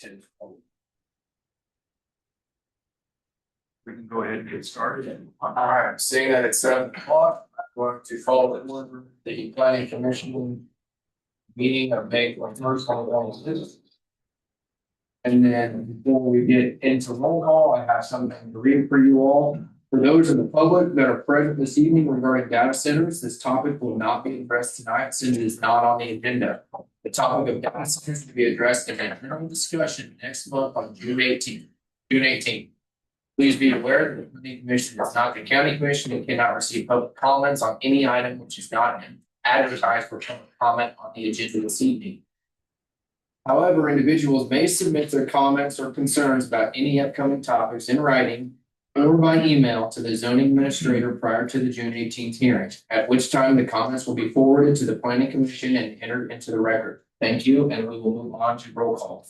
We can go ahead and get started. All right, seeing that it's 7 o'clock, I'm going to call the planning commission meeting of May 21st. And then before we get into roll call, I have something to read for you all. For those in the public that are present this evening regarding data centers, this topic will not be addressed tonight since it is not on the agenda. The topic of data centers to be addressed in a general discussion next month on June 18th. Please be aware that the planning commission is not the county commission and cannot receive public comments on any item which is not advertised for public comment on the agenda this evening. However, individuals may submit their comments or concerns about any upcoming topics in writing or by email to the zoning administrator prior to the June 18th hearing, at which time the comments will be forwarded to the planning commission and entered into the record. Thank you, and we will move on to roll call.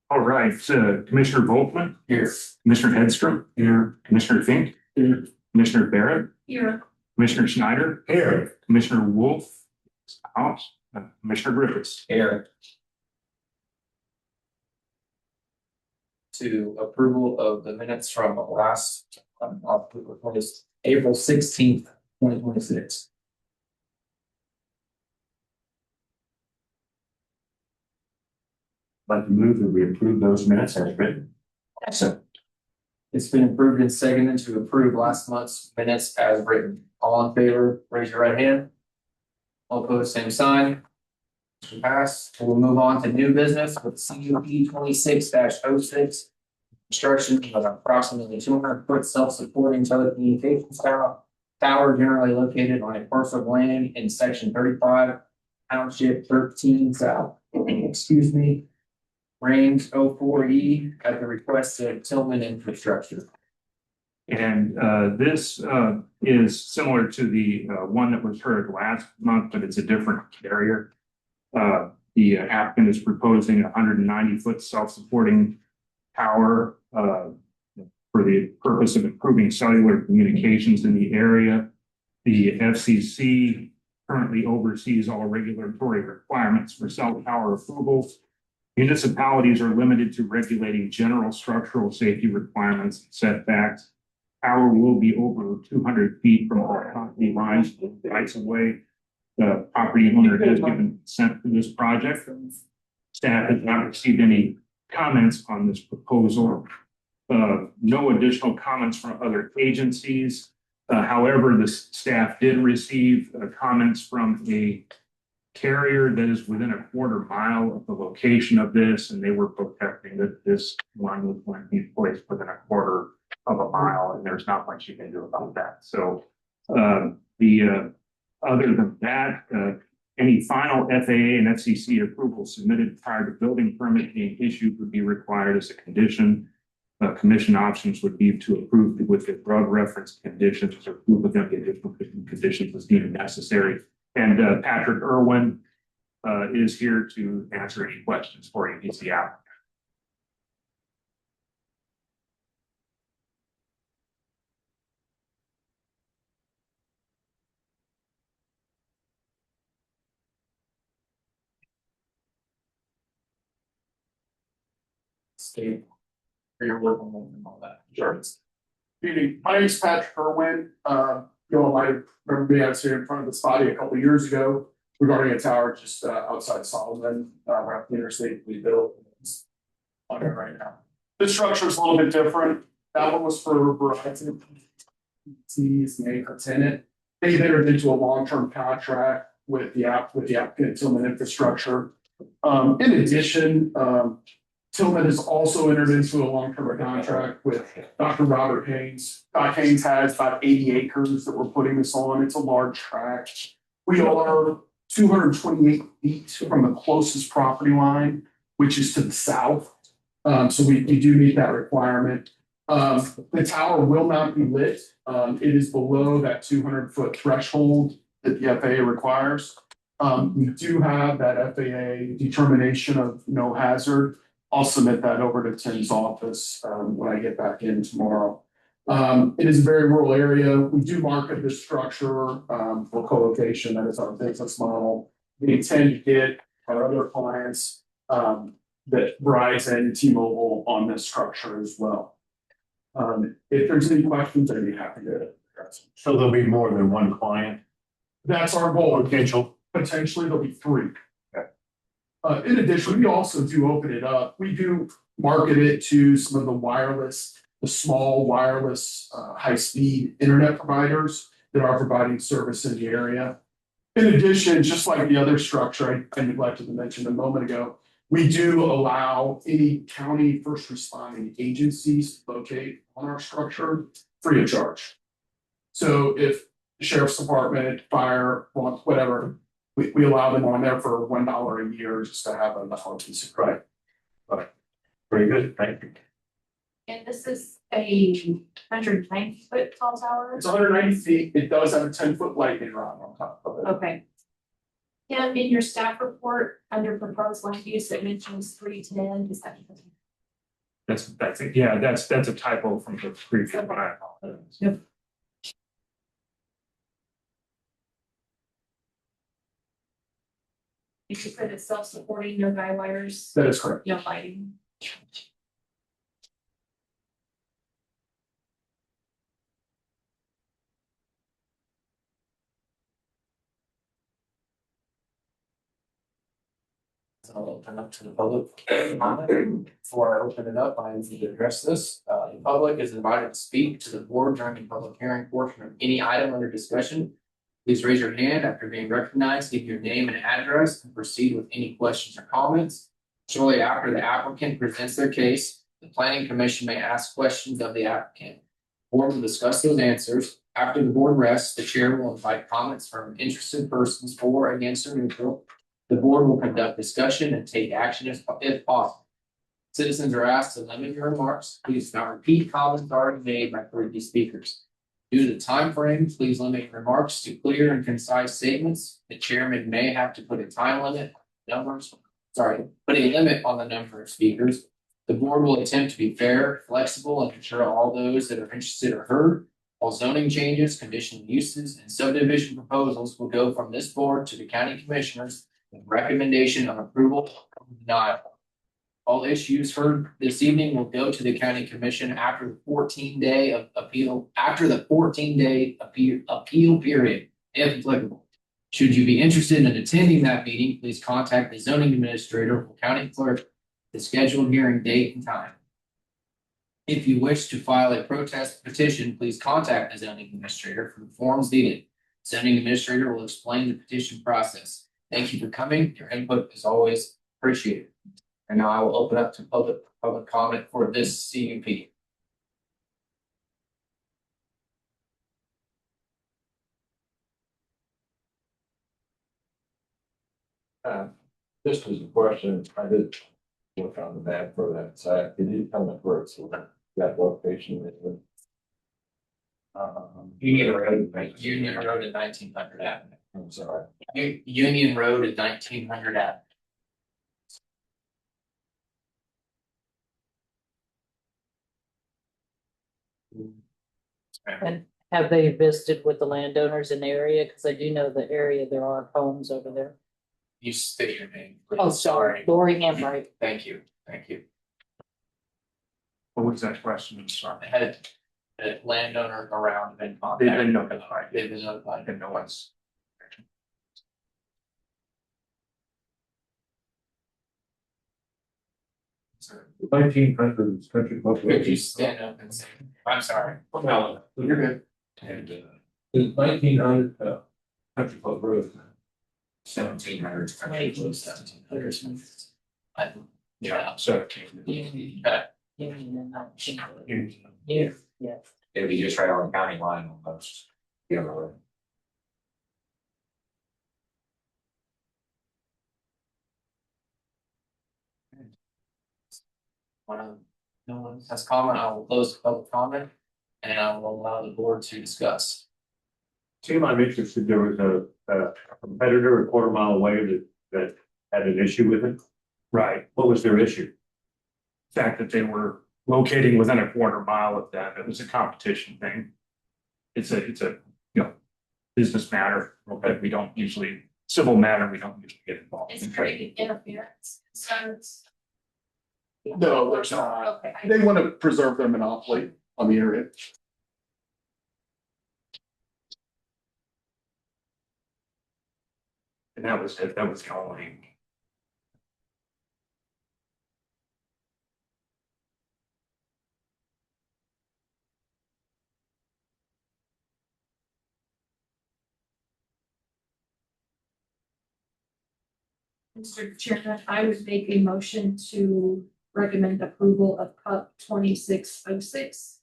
All right, Commissioner Volkman. Here. Commissioner Hedstrom. Here. Commissioner Fink. Here. Commissioner Barrett. Here. Commissioner Schneider. Here. Commissioner Wolf. Out. Commissioner Griffiths. Here. To approval of the minutes from last April 16th, 2026. I'd like to move that we approve those minutes as written. Excellent. It's been approved and seconded to approve last month's minutes as written. All in favor, raise your right hand. All opposed, same sign. Motion passed. We'll move on to new business with CUP 26-06. Construction of an approximately 200-foot self-supporting telecommunications tower generally located on a parcel of land in section 35, Township 13 South. Excuse me. Range 04E at the request of Tillman Infrastructure. And this is similar to the one that was heard last month, but it's a different carrier. The applicant is proposing a 190-foot self-supporting tower for the purpose of improving cellular communications in the area. The FCC currently oversees all regulatory requirements for cell tower approvals. Municipalities are limited to regulating general structural safety requirements and setbacks. Tower will be over 200 feet from all property lines, rights of way. The property owner has given consent to this project. Staff has not received any comments on this proposal. No additional comments from other agencies. However, the staff did receive comments from a carrier that is within a quarter mile of the location of this, and they were protecting that this line was going to be placed within a quarter of a mile, and there's not much you can do about that. So other than that, any final FAA and FCC approval submitted prior to building permit being issued would be required as a condition. Commission options would be to approve with the above reference conditions or approve with the additional conditions as deemed necessary. And Patrick Irwin is here to answer any questions for you. He's the applicant. State for your work on and all that. Sure. My name is Patrick Irwin. You all might remember me. I was here in front of this body a couple of years ago regarding a tower just outside Solomon, around the interstate we built. It's on it right now. This structure is a little bit different. That one was for Verizon. He's the anchor tenant. They entered into a long-term contract with the applicant Tillman Infrastructure. In addition, Tillman has also entered into a long-term contract with Dr. Robert Haynes. Haynes has about 80 acres that we're putting this on. It's a large tract. We are 228 feet from the closest property line, which is to the south. So we do meet that requirement. The tower will not be lit. It is below that 200-foot threshold that the FAA requires. We do have that FAA determination of no hazard. I'll submit that over to Tim's office when I get back in tomorrow. It is a very rural area. We do market this structure for co-location. That is our business model. We intend to get our other clients that Verizon and T-Mobile on this structure as well. If there's any questions, I'd be happy to address them. So there'll be more than one client That's our goal. potential? Potentially, there'll be 3. Okay. In addition, we also do open it up. We do market it to some of the small wireless, high-speed internet providers that are providing service in the area. In addition, just like the other structure I neglected to mention a moment ago, we do allow any county first responding agencies to locate on our structure free of charge. So if the sheriff's department, fire, whatever, we allow them on there for $1 a year just to have a whole piece of credit. Very good, thank you. And this is a 190-foot tall tower? It's 190 feet. It does have a 10-foot lightning rod on top of it. Okay. And in your staff report, under proposed land use, it mentions 310, is that? That's it. Yeah, that's a typo from the previous one. I apologize. Yep. You said it's self-supporting, no guy wires, That is correct. no lighting. I'll open up to the public comment. Before I open it up, I need to address this. The public is invited to speak to the board during the public hearing portion of any item under discussion. Please raise your hand after being recognized, give your name and address, and proceed with any questions or comments. Shortly after the applicant presents their case, the planning commission may ask questions of the applicant. The board will discuss those answers. After the board rests, the chair will invite comments from interested persons for, against, or neutral. The board will conduct discussion and take action if possible. Citizens are asked to limit your remarks. Please do not repeat comments already made by previous speakers. Due to the time frame, please limit your remarks to clear and concise statements. The chairman may have to put a limit on the number of speakers. The board will attempt to be fair, flexible, and ensure all those that are interested are heard. All zoning changes, conditional uses, and subdivision proposals will go from this board to the county commissioners with recommendation of approval or denial. All issues heard this evening will go to the county commission after the 14-day appeal period, if applicable. Should you be interested in attending that meeting, please contact the zoning administrator or county clerk to schedule hearing date and time. If you wish to file a protest petition, please contact the zoning administrator for the forms needed. Zoning administrator will explain the petition process. Thank you for coming. Your input is always appreciated. And now I will open up to public comment for this CUP. This was a question, I did work on the map for that site, did you tell me where it's that location is? Union Road at 1900 Avenue. I'm sorry. Union Road at 1900 Avenue. And have they visited with the landowners in the area? Because I do know the area, there are homes over there. You state your name. please. Oh, sorry, Lori Hambright. Thank you. What was that question? I'm sorry. Had a landowner around been They've contacted. been notified. They've been notified. And no one's. Country Club. Could you stand up and say, I'm sorry. No, You're good. and it's 1900 Country Club Road. 1700. Yeah, so. Union and 1900. Yeah, yeah. It'd be just right on the county line almost. The other way. No one has comment, I will close public comment and I will allow the board to discuss. Tim, I'm interested, there was a competitor a quarter mile away that had an issue with it. Right. What was their issue? Fact that they were locating within a quarter mile of them. It was a competition thing. It's a, business matter that we don't usually, civil matter, we don't usually get involved It's in. creating interference concerns. No, there's not. Okay. They want to preserve their monopoly on the area. And that was it, that was the only. Mr. Chairman, I would make a motion to recommend approval of PUP 2606.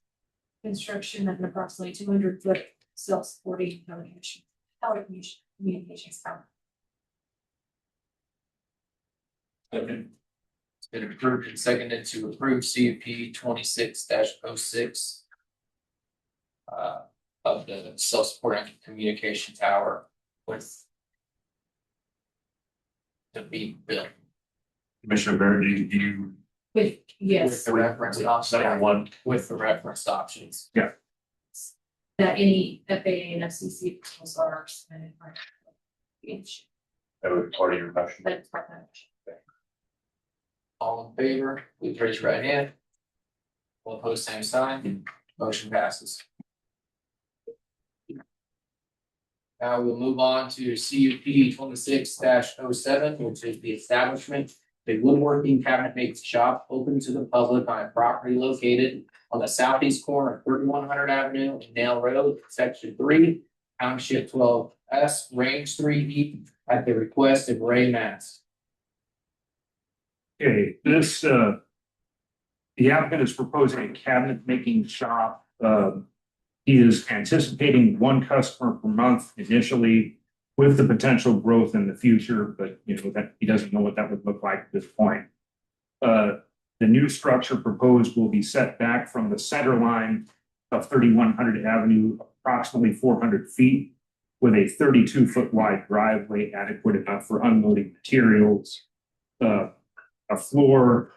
Construction of an approximately 200-foot self-supporting telecommunications tower. It's been approved and seconded to approve CUP 26-06. Of the self-supporting communication tower with. To be built Commissioner Barrett, do you, With, with yes, the reference options, second one, with the reference options. that any FAA and FCC approvals are submitted by. Each, that was part of your motion. that's part of that. All in favor, please raise your right hand. All opposed, same sign. Motion passes. Now we'll move on to CUP 26-07, which is the establishment of a woodworking cabinet making shop open to the public on a property located on the southeast corner of 3100 Avenue and Nail Road, Section 3, Township 12S, Range 3E, at the request of Ray Mast. Okay, this, the applicant is proposing a cabinet making shop. He is anticipating one customer per month initially with the potential growth in the future, but you know that he doesn't know what that would look like at this point. The new structure proposed will be set back from the center line of 3100 Avenue, approximately 400 feet, with a 32-foot wide driveway adequate enough for unloading materials. A floor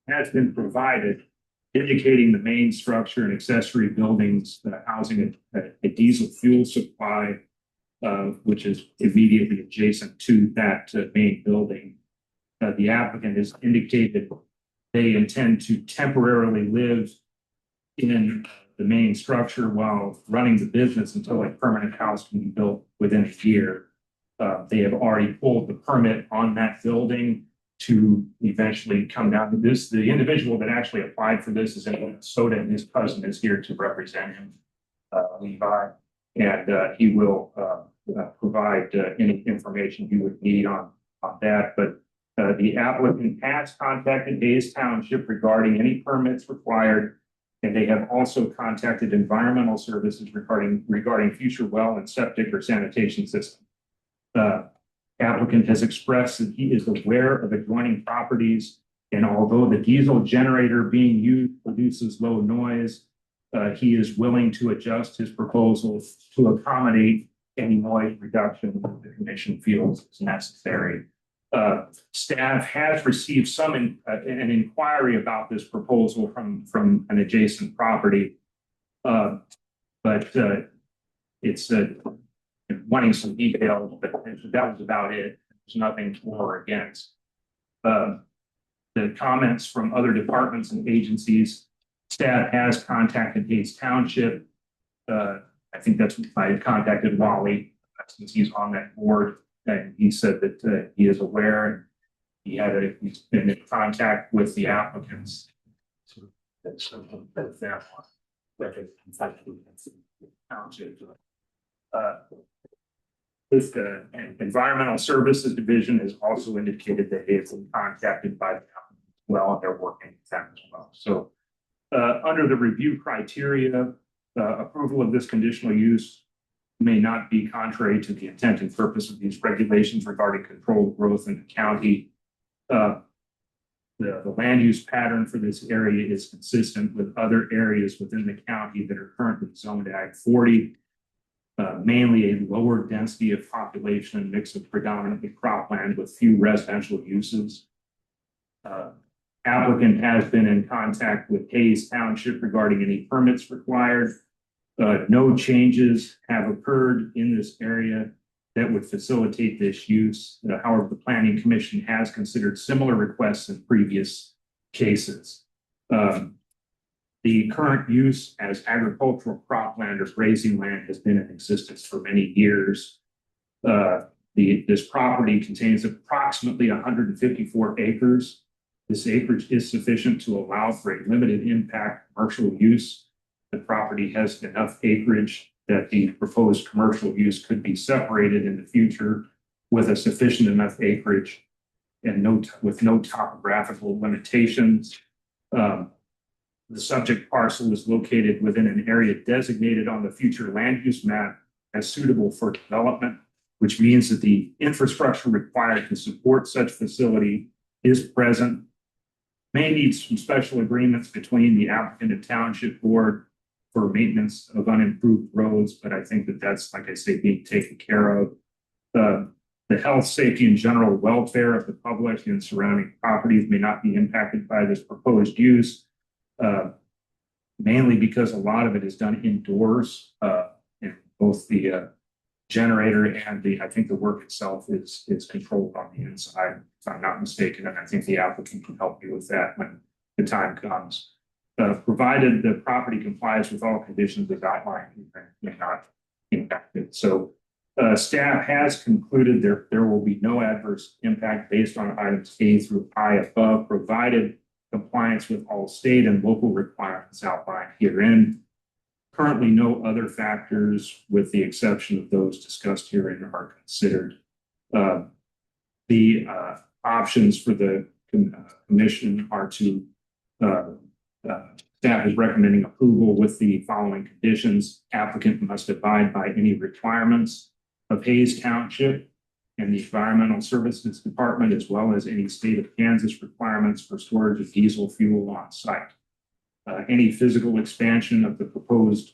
has been provided indicating the main structure and accessory buildings housing a diesel fuel supply, which is immediately adjacent to that main building. The applicant has indicated they intend to temporarily live in the main structure while running the business until a permanent house can be built within a year. They have already pulled the permit on that building to eventually come down to this. The individual that actually applied for this is in Minnesota, and his cousin is here to represent him, Levi, and he will provide any information you would need on that. But the applicant has contacted Hayes Township regarding any permits required, and they have also contacted environmental services regarding future well and septic or sanitation system. Applicant has expressed that he is aware of adjoining properties, and although the diesel generator being used produces low noise, he is willing to adjust his proposals to accommodate any noise reduction that the commission feels is necessary. Staff has received an inquiry about this proposal from an adjacent property, but it's wanting some details, but that was about it. There's nothing for or against. The comments from other departments and agencies, staff has contacted Hayes Township. I think that's why I contacted Wally since he's on that board, and he said that he is aware and he's been in contact with the applicants. So that's that Township. With the Environmental Services Division has also indicated that they have been contacted by the applicant as well, and they're working with them as well. So under the review criteria, approval of this conditional use may not be contrary to the intent and purpose of these regulations regarding controlled growth in the county. The land use pattern for this area is consistent with other areas within the county that are currently zoned Ag 40. Mainly a lower density of population and mix of predominantly cropland with few residential uses. Applicant has been in contact with Hayes Township regarding any permits required. No changes have occurred in this area that would facilitate this use. However, the Planning Commission has considered similar requests in previous cases. The current use as agricultural cropland or grazing land has been in existence for many years. This property contains approximately 154 acres. This acreage is sufficient to allow for a limited impact commercial use. The property has enough acreage that the proposed commercial use could be separated in the future with a sufficient enough acreage and with no topographical limitations. The subject parcel is located within an area designated on the future land use map as suitable for development, which means that the infrastructure required to support such facility is present. May need some special agreements between the applicant and township board for maintenance of unimproved roads, but I think that that's, like I say, being taken care of. The health, safety, and general welfare of the public and surrounding properties may not be impacted by this proposed use, mainly because a lot of it is done indoors, and both the generator and I think the work itself is controlled on the inside, if I'm not mistaken, and I think the applicant can help me with that when the time comes. Provided the property complies with all conditions as outlined, may not impact it. So staff has concluded there will be no adverse impact based on items A through I above, provided compliance with all state and local requirements outlined herein. Currently, no other factors, with the exception of those discussed herein, are considered. The options for the commission are to staff is recommending approval with the following conditions. Applicant must abide by any requirements of Hayes Township and the Environmental Services Department, as well as any state of Kansas requirements for storage of diesel fuel on site. Any physical expansion of the proposed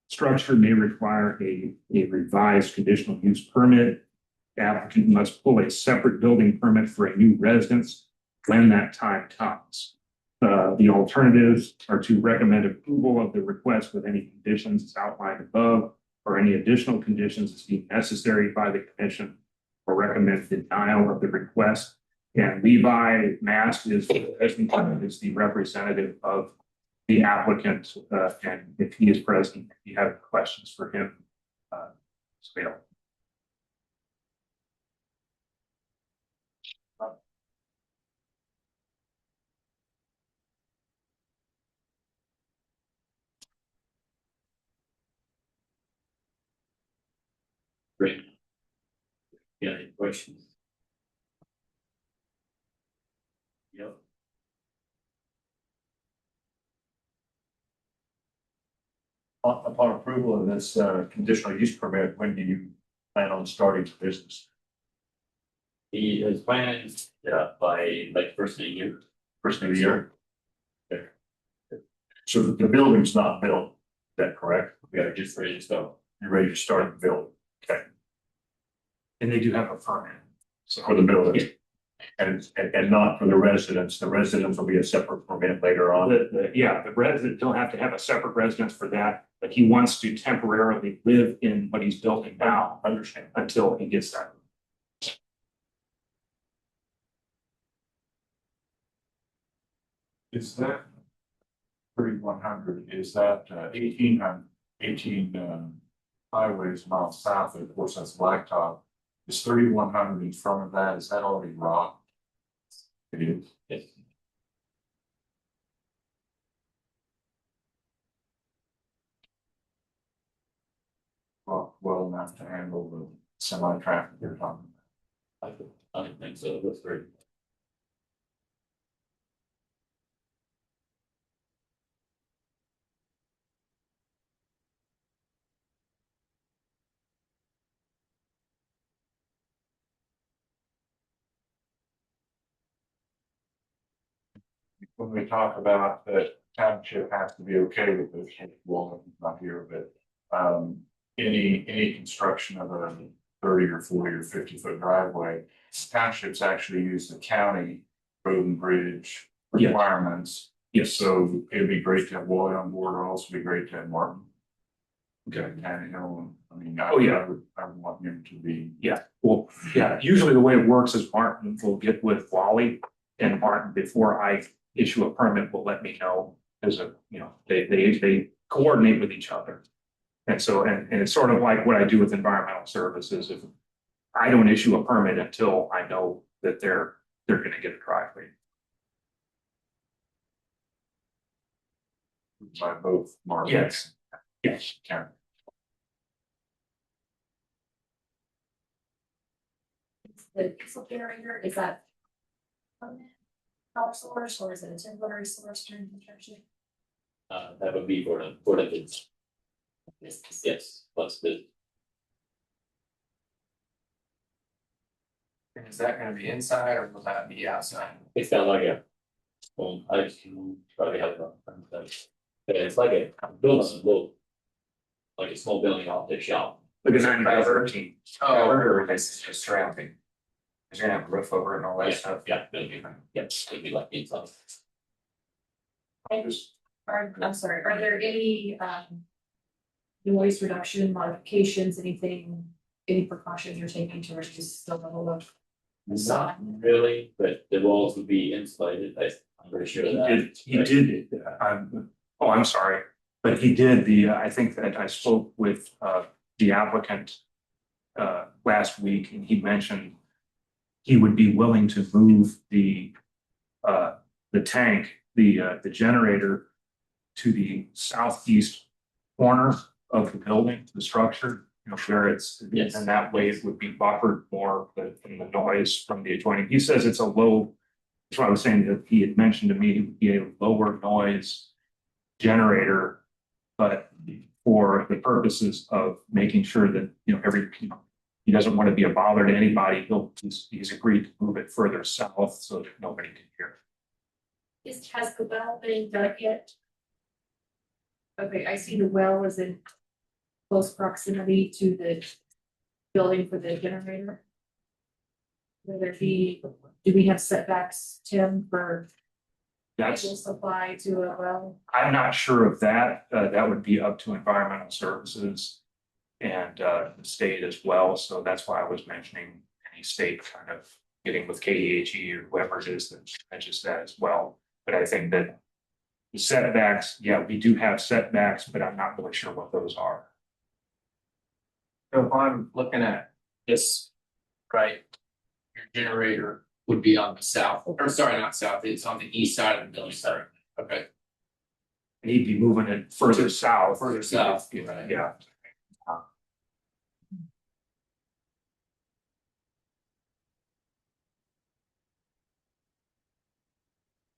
structure may require a revised conditional use permit. The applicant must pull a separate building permit for a new residence when that time comes. The alternatives are to recommend approval of the request with any conditions as outlined above, or any additional conditions as deemed necessary by the commission, or recommend denial of the request. And Ray Mast is the representative of the applicant, and if he is present, if you have questions for him, available. Great. Yeah, any questions? Yep. Upon approval of this conditional use permit, when do you plan on starting the business? He has plans, by like first of the year. First of the year? Okay. So the building's not built, is that correct? We are just ready to go. You're ready to start the building? Okay. And they do have a permit. So For the building? And not for the residents. The residents will be a separate permit later on. The resident don't have to have a separate residence for that, but he wants to temporarily live in what he's building now. Understand. Until he gets that. Is that 3100, is that 18 highways miles south, of course, that's blacktop. Is 3100 in front of that, is that already rock? It is. Yes. Rock well enough to handle the semi-traffic you're talking I don't think so. That's great. When we talk about the township has to be okay with this, well, not here, but any construction of a 30 or 40 or 50-foot driveway, townships actually use the county road and bridge Yes. requirements. Yes. So it'd be great to have Wally on board, or also be great to have Martin. Okay. Tannehill, I mean, Oh, yeah. I would want him to be. Yeah, well, yeah, usually the way it works is Martin will get with Wally, and Martin, before I issue a permit, will let me know. As a, you know, they coordinate with each other. And so, and it's sort of like what I do with environmental services. If I don't issue a permit until I know that they're gonna get a driveway. By both Mark. Yes. Yes. Karen. The diesel generator, is that permanent power source or is it a temporary source during construction? That would be for the bids. Yes, plus the, And is that gonna be inside or will that be outside? it's kind of like a. I can probably have it's like a building, little. Like a small building off the shop. Like a 9x13. Oh, or this is just surrounding. Is you're gonna have a roof over it and all that Yeah, stuff? yeah, it'll be, it'll be like inside. I'm sorry, are there any noise reduction modifications, anything, any precautions you're taking to reduce the level of Not really, but the walls would be insulated, I'm pretty sure of that. He did, I'm sorry, but he did I think that I spoke with, the applicant, last week, and he mentioned he would be willing to move the tank, the generator to the southeast corner of the building, the structure, you know, where it's, Yes. and that way it would be buffered more from the noise from the adjoining. He says it's a low, that's what I was saying, that he had mentioned to me, it would be a lower noise generator, but for the purposes of making sure that, you know, he doesn't want to be a bother to anybody. He's agreed to move it further south so that nobody can hear. has the well been dug yet? Okay, I see the well is in close proximity to the building for the generator. Will there be, do we have setbacks, Tim, for That's, cable supply to a well? I'm not sure of that. That would be up to environmental services and the state as well. So that's why I was mentioning any state kind of getting with KDHE or whoever it is that mentions that as well. But I think that the setbacks, yeah, we do have setbacks, but I'm not really sure what those are. So if I'm looking at this, right? Your generator would be on the south, or sorry, not south, it's on the east side of the building, sorry. Okay, And he'd be moving it further south. Further south, Yeah, right. yeah.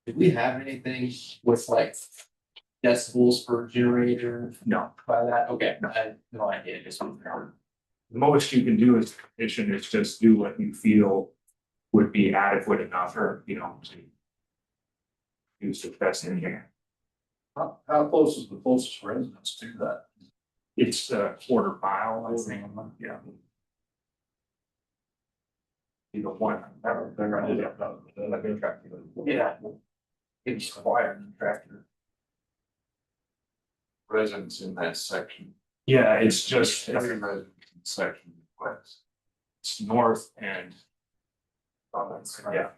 did we have anything with like decibels per generator No, by that? Okay, I had no idea, just one. the most you can do as a commission is just do what you feel would be adequate enough or, you know, to use the best in here. How close is the closest residence to that? It's a quarter mile, I think, yeah. You know, one. Yeah. It's quiet in the tractor. Residents in that section. Yeah, it's just, Every resident in the section west. it's north and, yeah.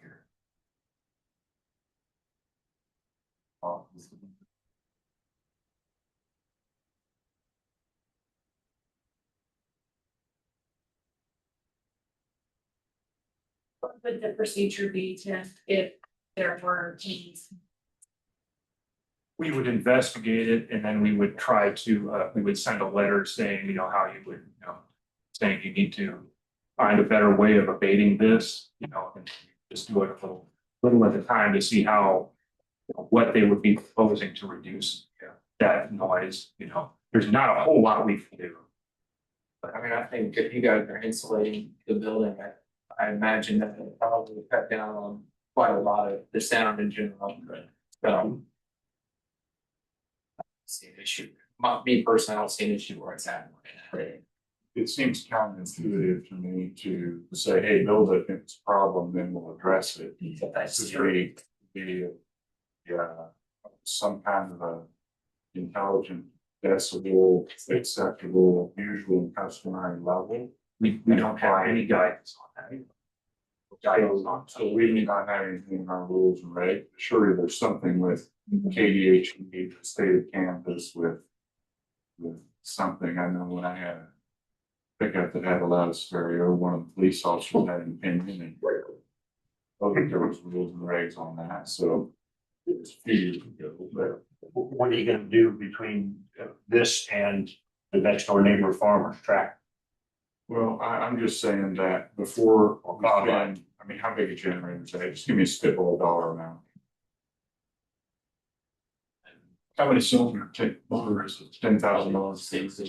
What would the procedure be, Tim, if there were changes? We would investigate it and then we would try to, we would send a letter saying, you know, how you would, you know, saying you need to find a better way of abating this, you know, and just do it a little at a time to see how, you know, what they would be proposing to reduce, you know, that noise, you know, there's not a whole lot we can do. I mean, I think if you guys are insulating the building, I imagine that it'll probably cut down on quite a lot of the sound in general. See an issue, me personally, I don't see an issue where it's happening right now. It seems counterintuitive to me to say, hey, build it, if it's a problem, then we'll address it. But that's This true. be some kind of a intelligent decibel acceptable, usual and customary level. We don't have any guidance on that. Guidance on. So we do not have anything in our rules and regs. Surely there's something with KDHE, the state of Kansas with something. I know when I had a pickup that had a loud stereo, one of the police officers had an opinion and I think there was rules and regs on that, so it was a few years ago, but What are you gonna do between this and the next door neighbor farmer's tract? well, I'm just saying that before, I mean, how big a generator is that? Just give me a spitball dollar amount. How many silver take motor is it? $10,000. Six,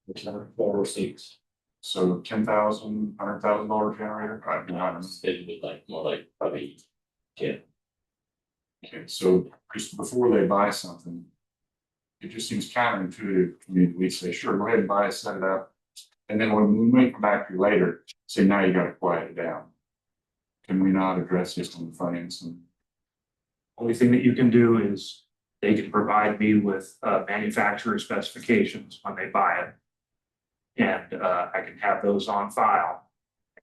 which number, 4 or 6. So $100,000 generator? I don't know. It would like more like probably 10. Okay, so just before they buy something, it just seems counterintuitive to me. We say, sure, go ahead and buy it, set it up. And then when we may come back to you later, say, now you gotta quiet it down. Can we not address this on the financing? Only thing that you can do is they can provide me with manufacturer specifications when they buy it. And I can have those on file.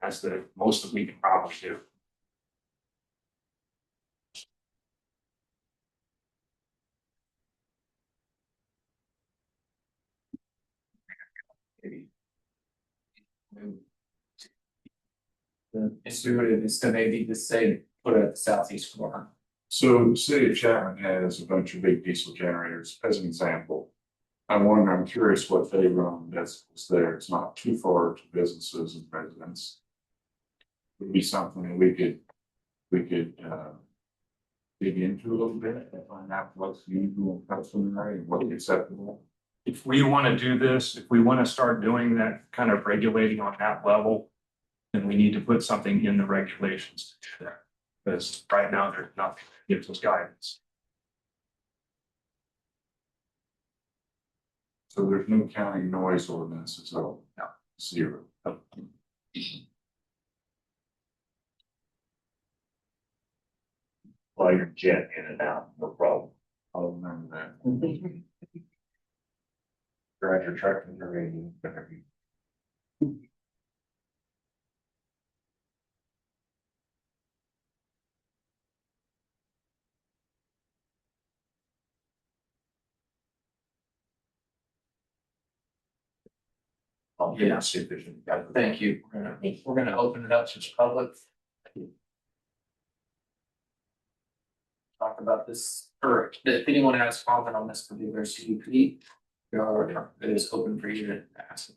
That's the most that we can probably do. Maybe. Intuitive is to maybe just say, put it at the southeast corner. So the city of Chapman has a bunch of big diesel generators, as an example. I'm curious what they run that's there. It's not too far to businesses and residents. Would be something that we could dig into a little bit and find out what's usual and customary and what's acceptable. If we want to do this, if we want to start doing that kind of regulating on that level, then we need to put something in the regulations to do that. Because right now there's nothing that gives us guidance. So there's no county noise ordinance, so No. 0. Fly your jet in and out, no problem. I'll remember that. Drive your truck in the rain. Yeah. See if there's any. Thank you. We're gonna open it up to the public. Talk about this, or if anyone has comment on this particular CUP, it is open for you to ask.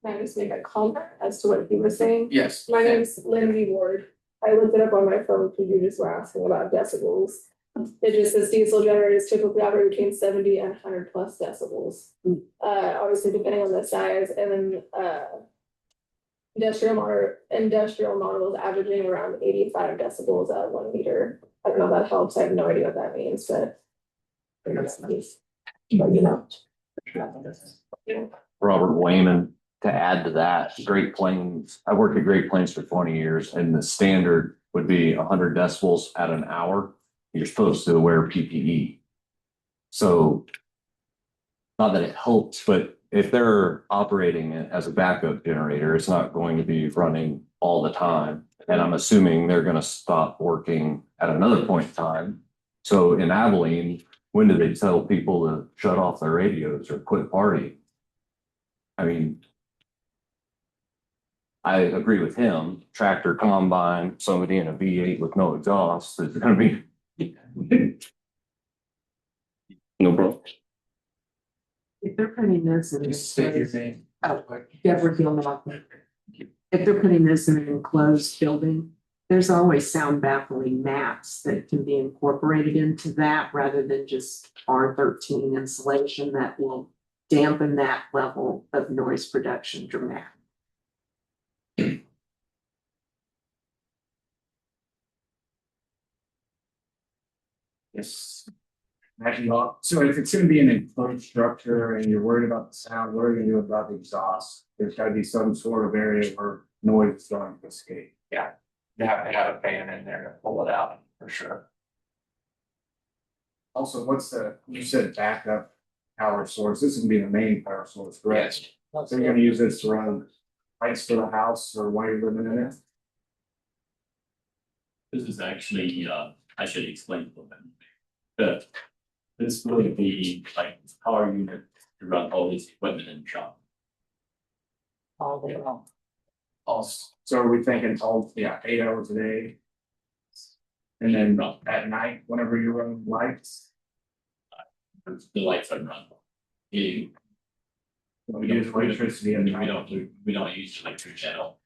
Can I just make a comment as to what he was saying? Yes. My name's Lindsay Ward. I looked it up on my phone because you just were asking about decibels. It just says diesel generators typically operate between 70 and 100 plus decibels. Obviously depending on the size, and then industrial models averaging around 85 decibels at 1 meter. I don't know if that helps. I have no idea what that means, but you know. Robert Wayman, to add to that, Great Plains, I worked at Great Plains for 20 years and the standard would be 100 decibels at an hour. You're supposed to wear PPE. So not that it helps, but if they're operating it as a backup generator, it's not going to be running all the time. And I'm assuming they're going to stop working at another point in time. So in Abilene, when do they tell people to shut off their radios or quit partying? I mean, I agree with him. Tractor combine, somebody in a V8 with no exhaust is going to be no problem. If they're putting this in, Just state your name. Deborah Gilmore. If they're putting this in an enclosed building, there's always sound baffling mats that can be incorporated into that rather than just R13 insulation that will dampen that level of noise production dramatically. Yes. So if it's gonna be an enclosed structure and you're worried about the sound, what are you gonna do about the exhaust? There's gotta be some sort of area where noise is going to escape. Yeah, they have to have a fan in there to pull it out for sure. Also, what's you said backup power source, this is gonna be the main power source, correct? So you're gonna use this to run lights to the house or while you're living in it? This is actually, I should explain a little bit. This will be like power unit to run all this equipment in the shop. All day long. Also, so are we thinking 8 hours a day? And then at night, whenever you run lights? The lights are run. We use electricity and we don't use electricity at all.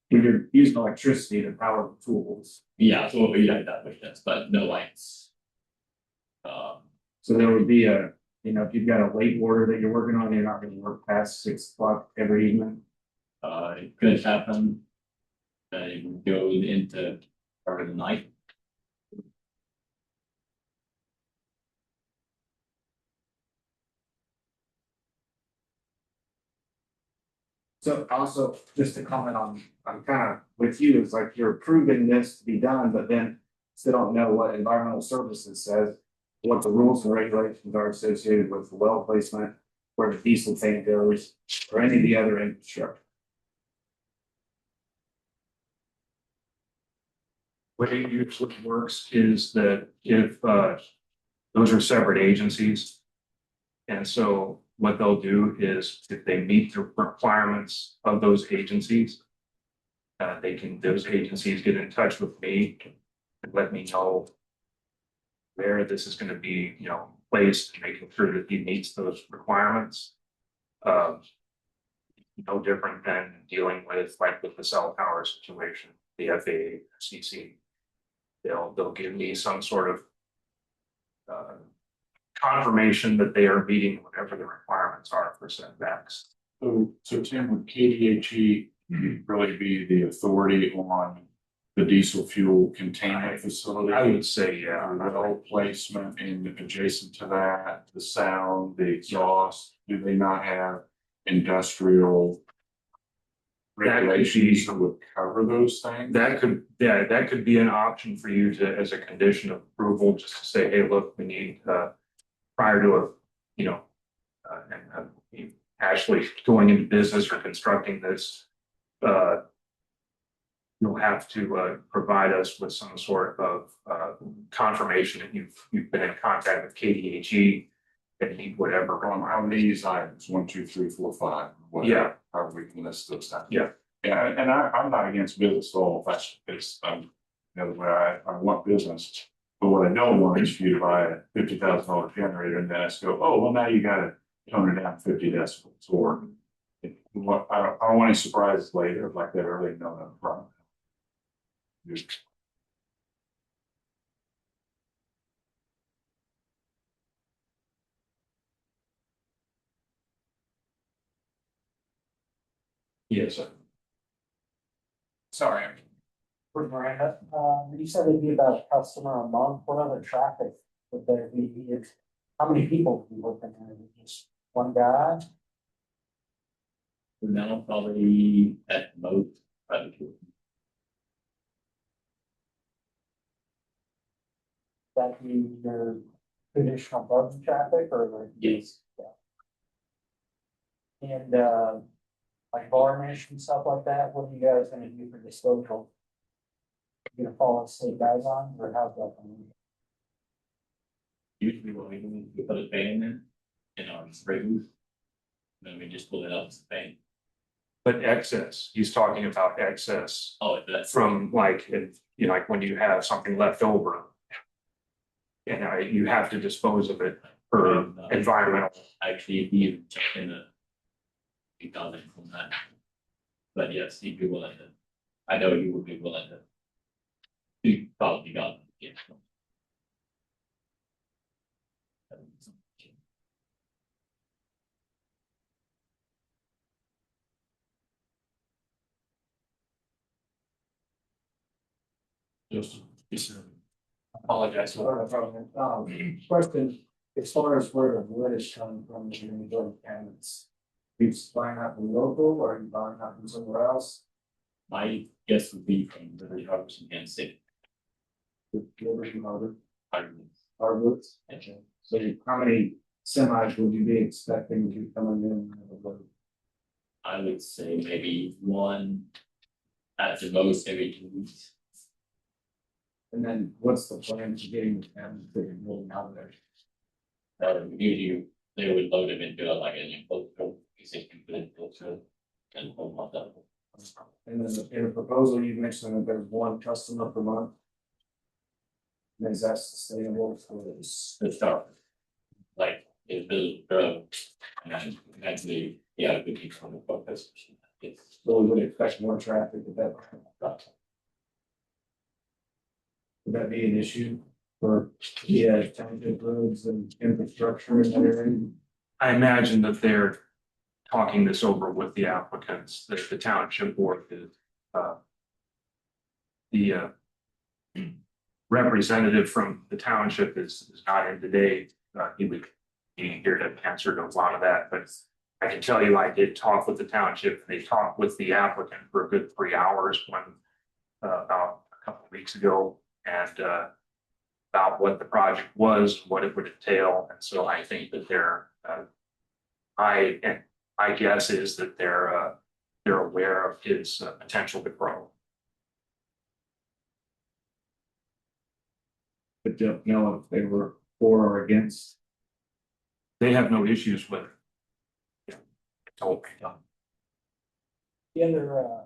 You're using electricity to power the tools. Yeah, so we like that with this, but no lights. So there would be if you've got a late order that you're working on, you're not gonna work past 6 o'clock every evening. It could happen. It would go into part of the night. So also, just to comment on, I'm kind of with you, it's like you're approving this to be done, but then still don't know what environmental services says. What the rules and regulations are associated with the well placement, where the diesel tank goes, or any of the other infrastructure. What it usually works is that if those are separate agencies. And so what they'll do is if they meet the requirements of those agencies, those agencies get in touch with me and let me know where this is going to be, placed, making sure that he meets those requirements. No different than dealing with the cell tower situation, the FAA, CC. They'll give me some sort of confirmation that they are meeting whatever the requirements are for setbacks. So Tim, would KDHE really be the authority on the diesel fuel containment facility? I would say, yeah. The whole placement and adjacent to that, the sound, the exhaust, do they not have industrial regulations that would cover those things? That could be an option for you to, as a condition of approval, just to say, hey, look, we need, prior to actually going into business or constructing this, you'll have to provide us with some sort of confirmation that you've been in contact with KDHE and need whatever. On these items, 1, 2, 3, 4, 5, whatever. Yeah. However we can list those times. Yeah. Yeah, and I'm not against business at all. That's the other way. I want business. But what I don't want is for you to buy a $50,000 generator and then I go, oh, well, now you gotta tone it down 50 decibels. Or I don't want any surprises later like that early. No problem. Yes, sir. Sorry. For Miranda, you said it'd be about a customer a month, what other traffic would there be? How many people would be working there? Just one guy? We're now probably at most, That be your traditional parking traffic or like? yes. Yeah. And like varnish and stuff like that, what are you guys gonna do for disposal? You gonna follow state guidelines or how's that going? Usually what we do is we put a fan in our spray booth. Then we just pull it out as a fan. But excess, he's talking about excess Oh, that's from like when you have something left over. And you have to dispose of it for environmental. actually even check in a few comments on that. But yes, he'd be willing to, I know you would be willing to. You probably got, yeah. Just apologize for the problem. Question, as far as where the wood is coming from, you're gonna go to cabinets. Are you buying that from local or are you buying that from somewhere else? My guess would be from the Harvest in Kansas City. Liberty Motor. Hardwoods. So how many semis would you be expecting to be coming in? I would say maybe one, at the most, every 2 weeks. And then what's the plan to getting them to rolling out there? Usually they would load them into like an enclosure, existing enclosure, and hold on that. And then in a proposal, you mentioned that there's one customer per month. And is that sustainable for this? The stuff. Like, it's built, and actually, yeah, it would be from the focus. It's So we would expect more traffic at that. Would that be an issue for, township roads and infrastructure in that area? I imagine that they're talking this over with the applicants, that the township board is, the representative from the township is not in today. He would be here to answer to a lot of that, but I can tell you, I did talk with the township, and they talked with the applicant for a good 3 hours about a couple of weeks ago, and about what the project was, what it would entail, and so I think that my guess is that they're aware of his potential to grow. But don't know if they were for or against. They have no issues with it. Yeah, it's all done. The other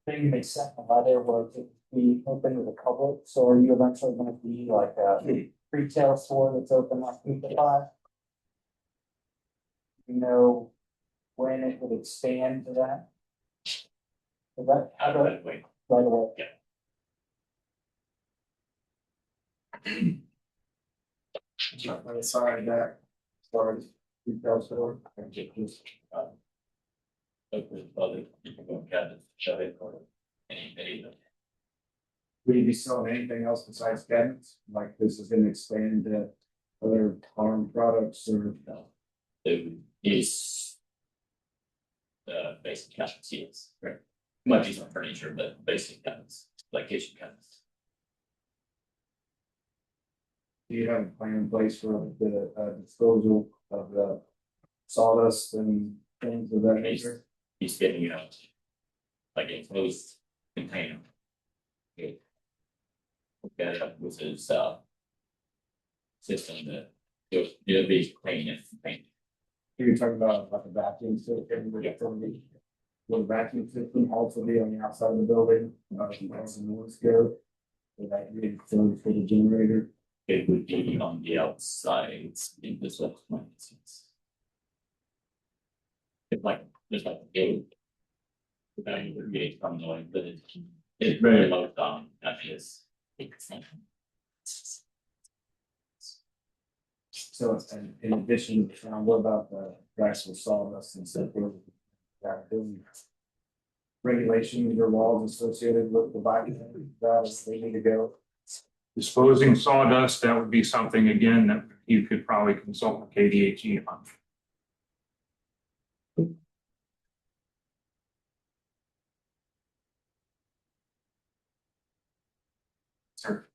thing they sent the letter was it be open to the public, so are you eventually gonna be like a retail store that's open like 8 to 5? You know when it would expand to that? Is that out of that way. right away? Sorry, that. Sorry. Retail store. Just, open the public, you can go get it, shut it, or any. Will you be selling anything else besides cabinets? Like this is gonna expand to other farm products or? It is. Basic cabinets, yes. Right. Might be some furniture, but basic cabinets, like kitchen cabinets. Do you have a plan in place for the disposal of the sawdust and things of that nature? He's getting out. Like a closed container. Okay. Get up with his system that it'll be clean and paint. You're talking about like a vacuum system, will the vacuum system also be on the outside of the building, as the noise go? Would that be closed for the generator? It would be on the outside in this way. It's like, just like a gate. The value of the gate from the way, but it's very low down, that is. So in addition, what about the actual sawdust and so forth? Regulations or laws associated with the vacuum that they need to go? Disposing sawdust, that would be something again that you could probably consult with KDHE on. Sir.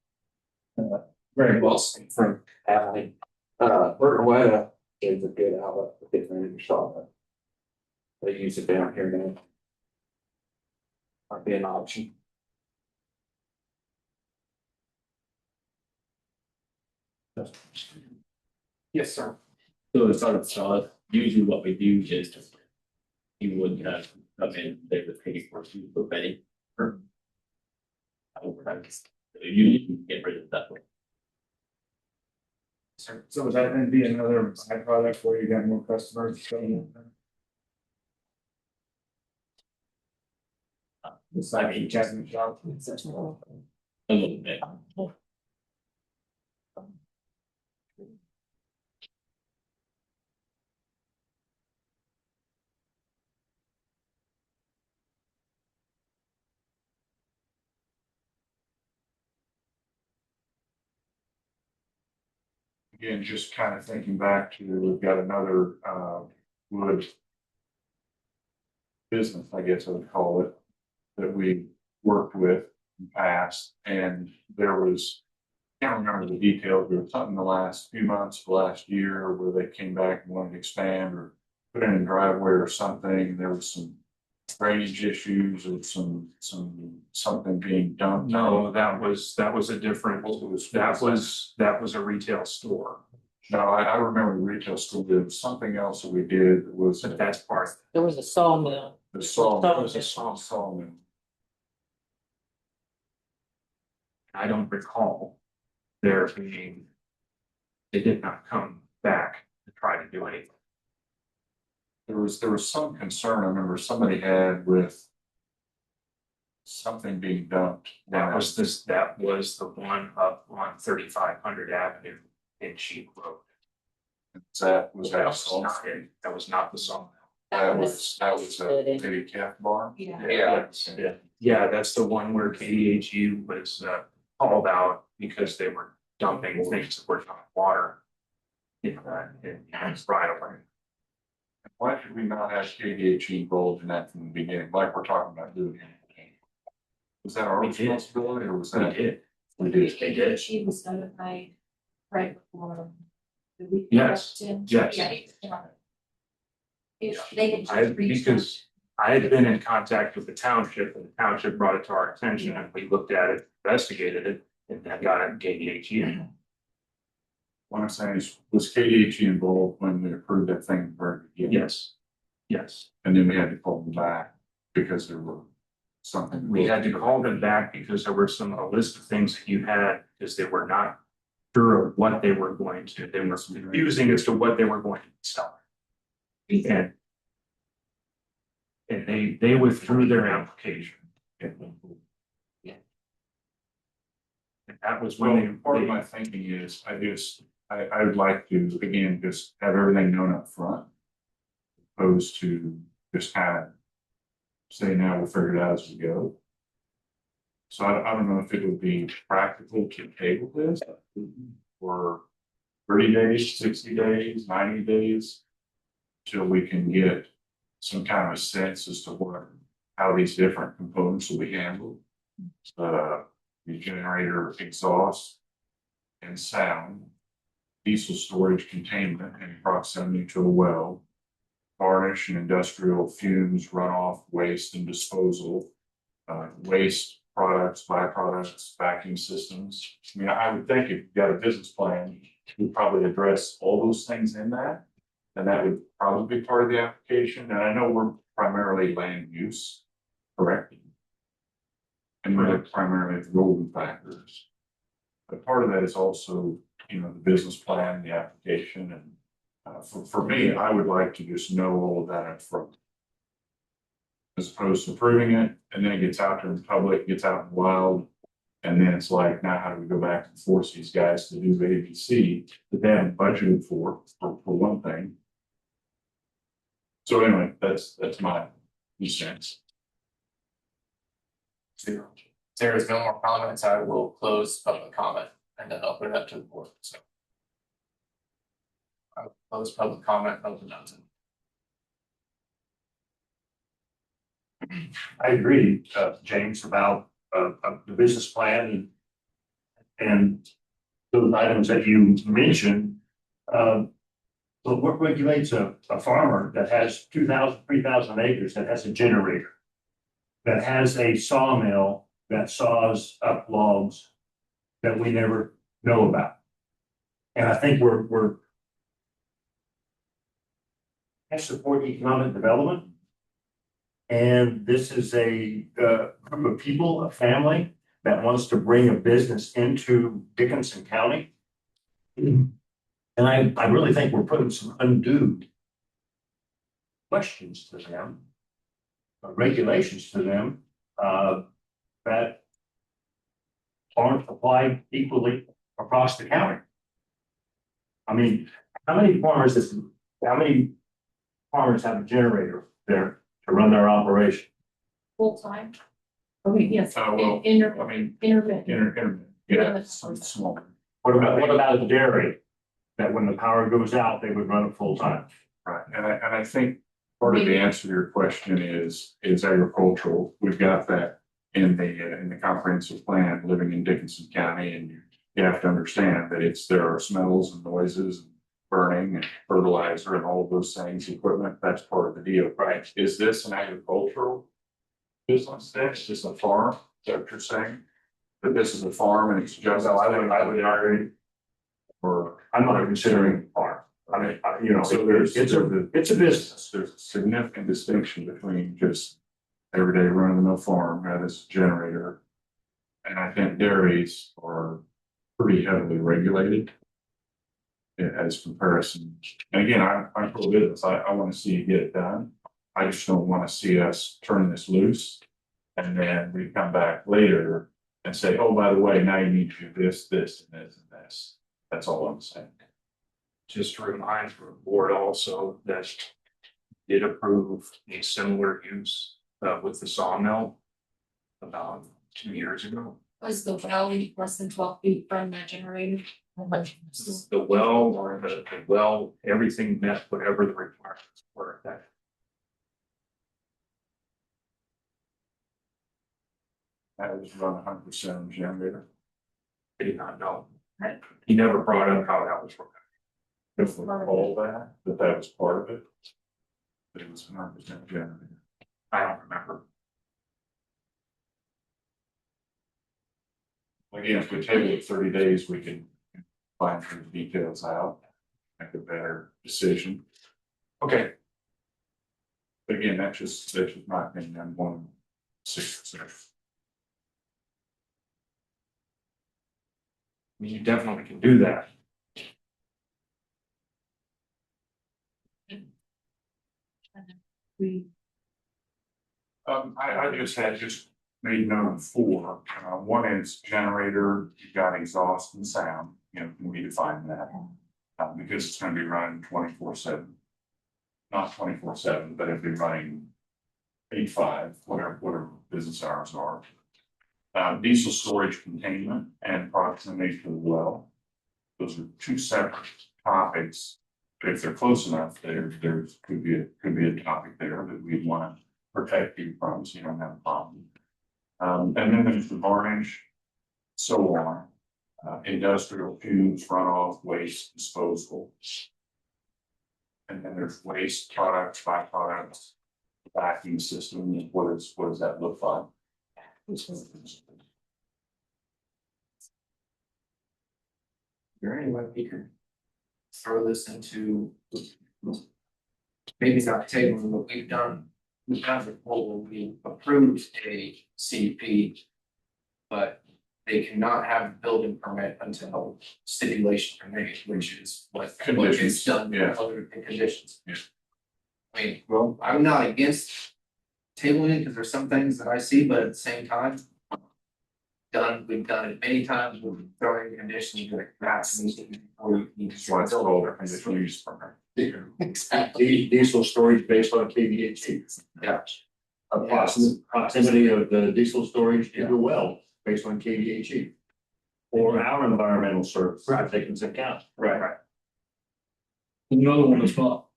Very well seen from Abilene. Bertoletta is a good outlet for different sawdust. They use it down here now. Might be an option. Yes, sir. So it's sort of solid, usually what we do is. You would come in, they would pay for you for betting. You get rid of that one. So would that then be another byproduct where you got more customers showing up? Besides the cabinet shop? A little bit. Again, just kind of thinking back to, we've got another wood business, I guess I would call it, that we worked with in the past, and there was Can't remember the details, there was something in the last few months, last year, where they came back and wanted to expand or put in a driveway or something, there was some drainage issues or something being dumped. No, that was a different, that was a retail store. No, I remember the retail store, there was something else that we did that was But that's part. There was a sawmill. the sawmill. Sawmill. I don't recall there being, they did not come back to try to do anything. There was some concern, I remember somebody had with something being dumped. That was the one up on 3500 Avenue in Sheep Road. Was That was not the sawmill. that was a maybe calf barn? Yeah. Yeah, that's the one where KDHE was called out because they were dumping things that were not water in right away. Why should we not have KDHE involved in that from the beginning, like we're talking about doing? Was that our We did. responsibility or was We that? did. We did. They did. She was notified right before. the week Yes, left in. yes. Yeah. If they had I, just reached. because I had been in contact with the township and the township brought it to our attention and we looked at it, investigated it, and then got it in KDHE. What I'm saying is, was KDHE involved when we approved that thing for? Yes, yes. And then we had to call them back because there were something. We had to call them back because there were a list of things that you had, because they were not sure of what they were going to, they were confusing as to what they were going to sell. And they withdrew their application. And that was Well, when part of my thinking is, I would like to, again, just have everything known up front. Opposed to just kind of say, now we'll figure it out as we go. So I don't know if it would be practical to table this for 30 days, 60 days, 90 days. Till we can get some kind of a sense as to how these different components will be handled. The generator exhaust and sound, diesel storage containment in proximity to a well, varnish and industrial fumes, runoff, waste and disposal, waste products, byproducts, vacuum systems. I mean, I would think if you've got a business plan, you'd probably address all those things in that. And that would probably be part of the application. And I know we're primarily land use, correct? And we're primarily the golden factors. But part of that is also, the business plan, the application, and for me, I would like to just know all of that up front. As opposed to approving it, and then it gets out there in public, gets out in the wild, and then it's like, now how do we go back and force these guys to do A, B, C that they haven't budgeted for one thing. So anyway, that's my 2 cents. If there is no more comments, I will close public comment and then open it up to the board, so. I'll close public comment, open up to. I agree, James, about the business plan and those items that you mentioned. But what regulates a farmer that has 2,000, 3,000 acres, that has a generator, that has a sawmill that saws up logs that we never know about? And I think we're I support economic development. And this is a group of people, a family that wants to bring a business into Dickinson County. And I really think we're putting some undue questions to them, regulations to them, that aren't applied equally across the county. I mean, how many farmers have a generator there to run their operation? Full time? Okay, yes. Well, Intermittent. Intermittent, yeah, some small. What about the dairy? That when the power goes out, they would run it full time? Right, and I think part of the answer to your question is agricultural. We've got that in the comprehensive plan, living in Dickinson County, and you have to understand that there are smells and noises, and burning and fertilizer and all of those things, equipment, that's part of the deal. Right. Is this an agricultural business? Is this a farm? Is that what you're saying? That this is a farm and it's just. No, I would argue, Or. I'm not considering farm. I mean, you know, So it's a business. There's a significant distinction between just everyday run of the mill farm, that is generator. And I think dairies are pretty heavily regulated. As comparison, and again, I'm pro business, I wanna see you get it done. I just don't wanna see us turn this loose. And then we come back later and say, oh, by the way, now you need to do this, this, and this, and this. That's all I'm saying. Just to remind the board also that did approve a similar use with the sawmill about 2 years ago. Was the well less than 12 feet from the generator? The well, everything met whatever the requirements were. That That was run 100% generator. I did not know. He never brought up how that was working. If we recall that was part of it. But it was 100% generator. I don't remember. Again, if we table it 30 days, we can find the details out, make a better decision. Okay, But again, that's just my opinion, I'm 1/6%. I mean, you definitely can do that. I just made note of 4. One is generator, you've got exhaust and sound, can we define that? Because it's gonna be running 24/7. Not 24/7, but it'll be running 8/5, whatever business hours are. Diesel storage containment and proximity to the well. Those are 2 separate topics. But if they're close enough, there could be a topic there that we'd want to protect you from, so you don't have a problem. And then there's the varnish, so on, industrial fumes, runoff, waste disposal. And then there's waste products, byproducts, vacuum system, what does that look like? Is there any way we could throw this into, maybe not tabling, but we've done before, we approved a CP. But they cannot have a building permit until stipulations are made, which is what Conditions, is done yeah. under the conditions. Yeah. I mean, well, I'm not against tabling it, because there's some things that I see, but at the same time. We've done it many times with throwing conditions that that's before you need to. That's why it's called a conditional use permit. Exactly. Diesel storage based on KDHE. Yeah. Proximity of the diesel storage to the well based on KDHE. Or our environmental service, right, Dickinson County. Right. Another one that's not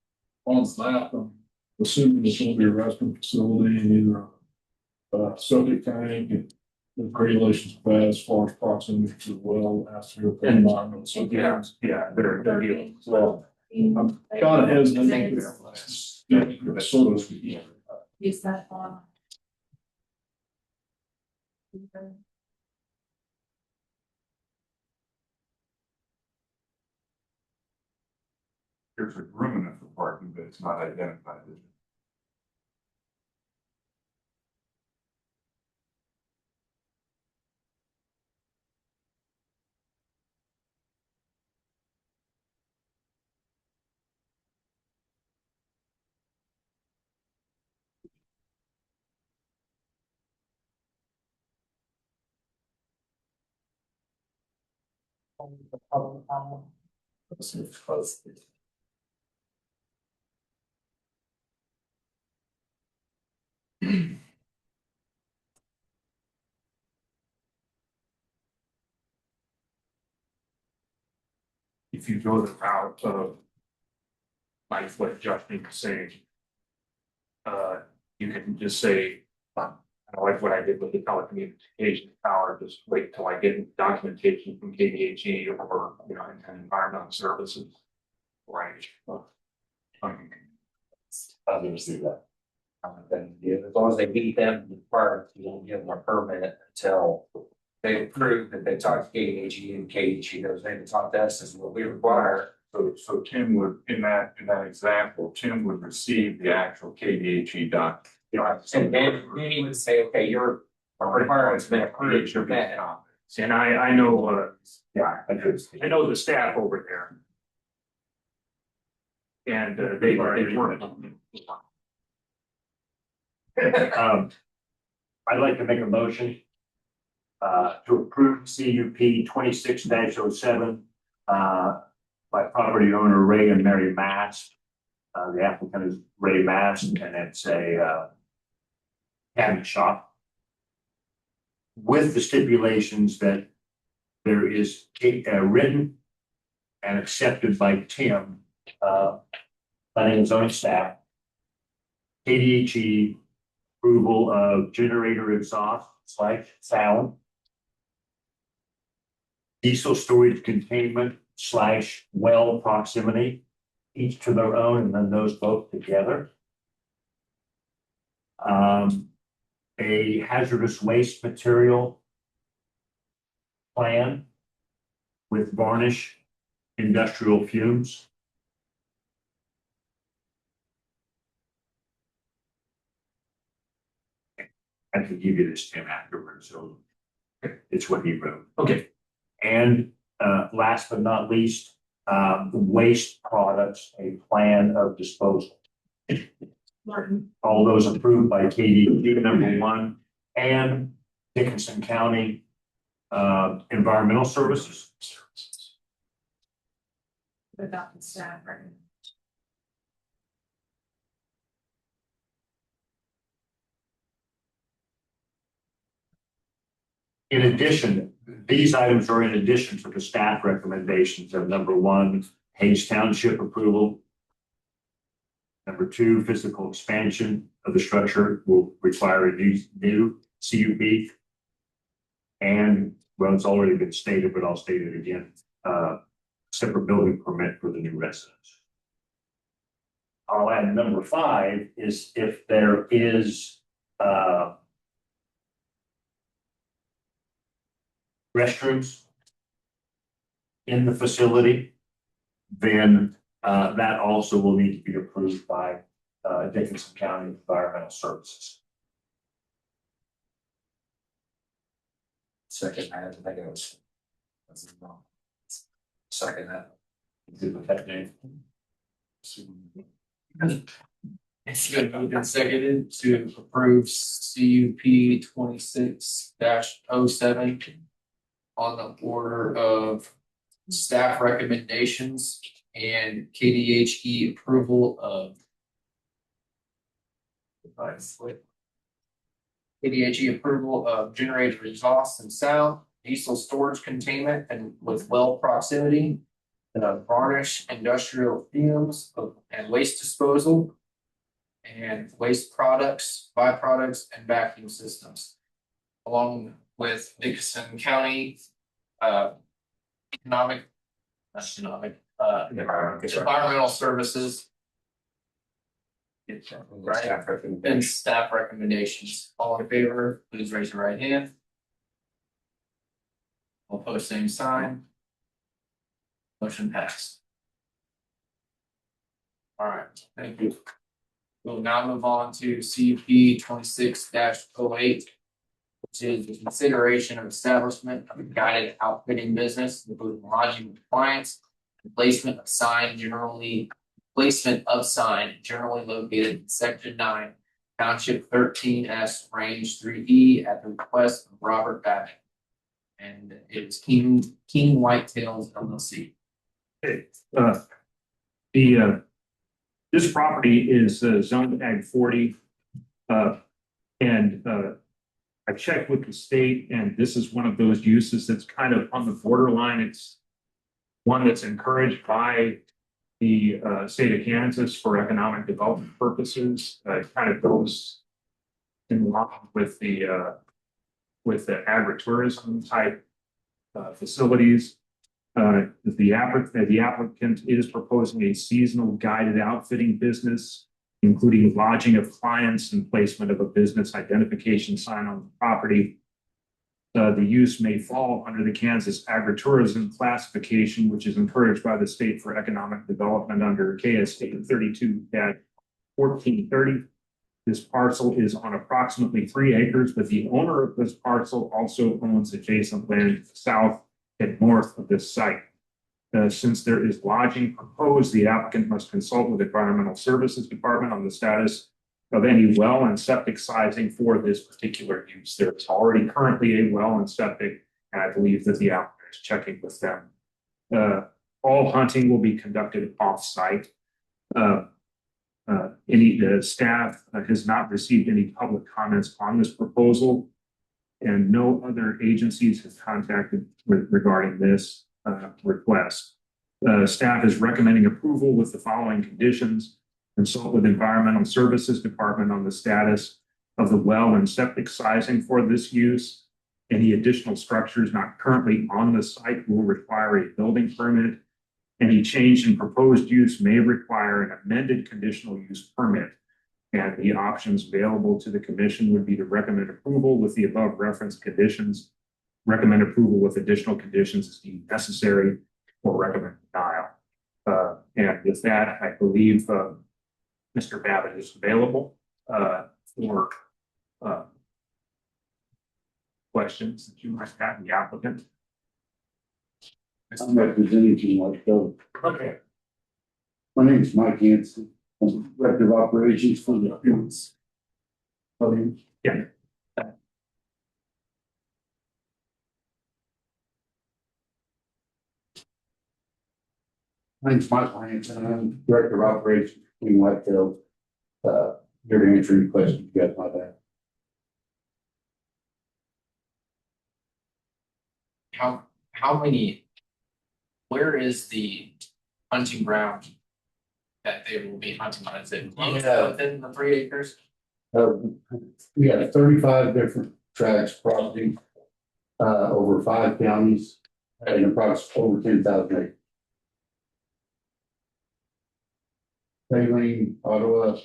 on the map, I'm assuming it's gonna be a restaurant facility and either a septic tank and the regulations of that as far as proximity to the well, has to go through environmental. So Yeah, they're dealing. well, I'm kind of hesitant. Yeah, sort of. Is that on? There's a room enough for parking, but it's not identified. If you go the route of like what Justin was saying, you can just say, I like what I did with the telecommunications tower, just wait till I get documentation from KDHE or, and environmental services. Right. I've never seen that. Then, as long as they meet them requirements, you won't give them a permit until they prove that they talk to KDHE and KDHE knows they can talk to us, is what we require. So Tim would, in that example, Tim would receive the actual KDHE doc. And then he would say, okay, your requirement's been approved, you're met. And I know, Yeah, I know the staff over there. And they work. I'd like to make a motion to approve CUP 26-07 by property owner Ray and Mary Mast. The applicant is Ray Mast, and it's a cabinet shop with the stipulations that there is written and accepted by Tim, planning and zoning staff, KDHE approval of generator exhaust / sound, diesel storage containment / well proximity, each to their own, and then those both together. A hazardous waste material plan with varnish, industrial fumes. I can give you this, Tim, afterwards, so it's what he wrote. Okay. And last but not least, waste products, a plan of disposal. Martin, All those approved by KDHE, number one, and Dickinson County Environmental Services. without the staff, right? In addition, these items are in addition to the staff recommendations of number one, Hayes Township approval. Number two, physical expansion of the structure will require a new CUP. And, well, it's already been stated, but I'll state it again, separate building permit for the new residence. I'll add number five is if there is, restrooms in the facility, then that also will need to be approved by Dickinson County Environmental Services. Second, I had to think it was. Second that. Good with that, Dave? It's been moved and seconded to approve CUP 26-07 on the order of staff recommendations and KDHE approval of KDHE approval of generator exhaust and sound, diesel storage containment and with well proximity, varnish, industrial fumes and waste disposal, and waste products, byproducts, and vacuum systems, along with Dickinson County environmental services. Right, and staff recommendations. All in favor, please raise your right hand. All opposed, same sign. Motion passed. All right, thank you. We'll now move on to CUP 26-08, which is the consideration of establishment of a guided outfitting business, including lodging compliance, placement of sign generally located in section 9, township 13S, range 3E at the request of Robert Babbitt. And it's King Whitetails LLC. This property is zoned ag 40. And I checked with the state, and this is one of those uses that's kind of on the borderline. It's one that's encouraged by the state of Kansas for economic development purposes. It kind of goes in line with the agritourism type facilities. The applicant is proposing a seasonal guided outfitting business, including lodging of clients and placement of a business identification sign on the property. The use may fall under the Kansas agritourism classification, which is encouraged by the state for economic development under KSA 32-1430. This parcel is on approximately 3 acres, but the owner of this parcel also owns adjacent land south and north of this site. Since there is lodging proposed, the applicant must consult with Environmental Services Department on the status of any well and septic sizing for this particular use. There is already currently a well and septic, and I believe that the applicant is checking with them. All hunting will be conducted off-site. The staff has not received any public comments on this proposal, and no other agencies have contacted regarding this request. Staff is recommending approval with the following conditions. Consult with Environmental Services Department on the status of the well and septic sizing for this use. Any additional structures not currently on the site will require a building permit. Any change in proposed use may require an amended conditional use permit. And the options available to the commission would be to recommend approval with the above referenced conditions, recommend approval with additional conditions as deemed necessary, or recommend denial. And with that, I believe Mr. Babbitt is available for questions that you might have the applicant. I'm representing Whitetails. Okay. My name is Mike Hanson. I'm Director of Operations for the fumes. Yeah. My name is Michael Hanson. I'm Director of Operations for Whitetails. Here to answer any questions you guys might have. How many, where is the hunting ground that they will be hunting on? Is it within the 3 acres? We have 35 different tracts property, over 5 counties, and approximately over 10,000 acres. Tillman, Ottawa,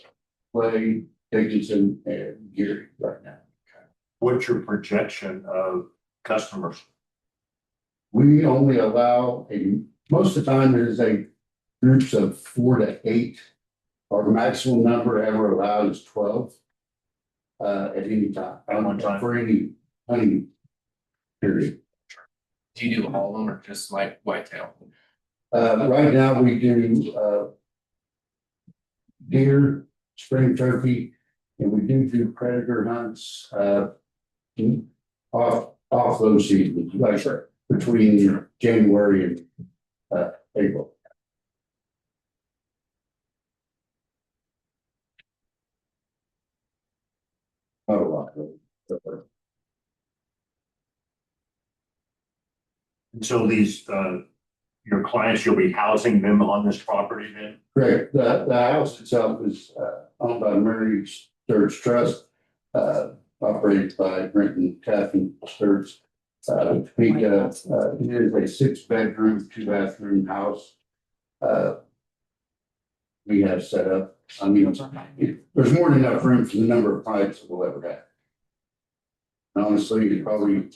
Clay, Dickinson, and Geary right now. What's your projection of customers? We only allow most of the time there's groups of 4 to 8. Our maximum number ever allowed is 12 at any time. For any hunting period. Do you do all of them or just like whitetail? Right now we do deer, spring turkey, and we do predator hunts off those seasons, like between January and April. Not a lot. And so these, your clients, you'll be housing them on this property then? Correct. The house itself is owned by Mary Sturts Trust, operated by Brenton Taffin Sturts. It is a 6-bedroom, 2-bathroom house. We have set up. I mean, there's more than enough room for the number of clients that we'll ever have. Honestly, you probably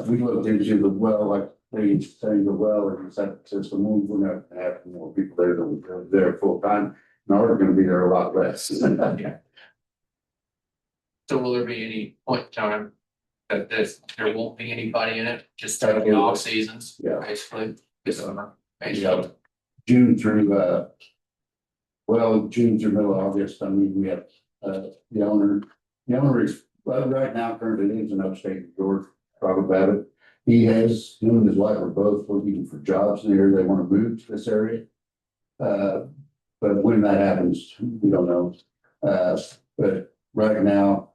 we looked into the well, like they saying the well and the septic system. We're not going to have more people there than we're there full time. Now we're going to be there a lot less. So will there be any point in time that there won't be anybody in it, just during the off seasons? Yeah. Basically. This summer. Yeah. June through June through middle of August. I mean, we have the owner is right now currently lives in upstate New York, Robert Babbitt. Him and his wife are both looking for jobs in the area. They want to move to this area. But when that happens, we don't know. But right now,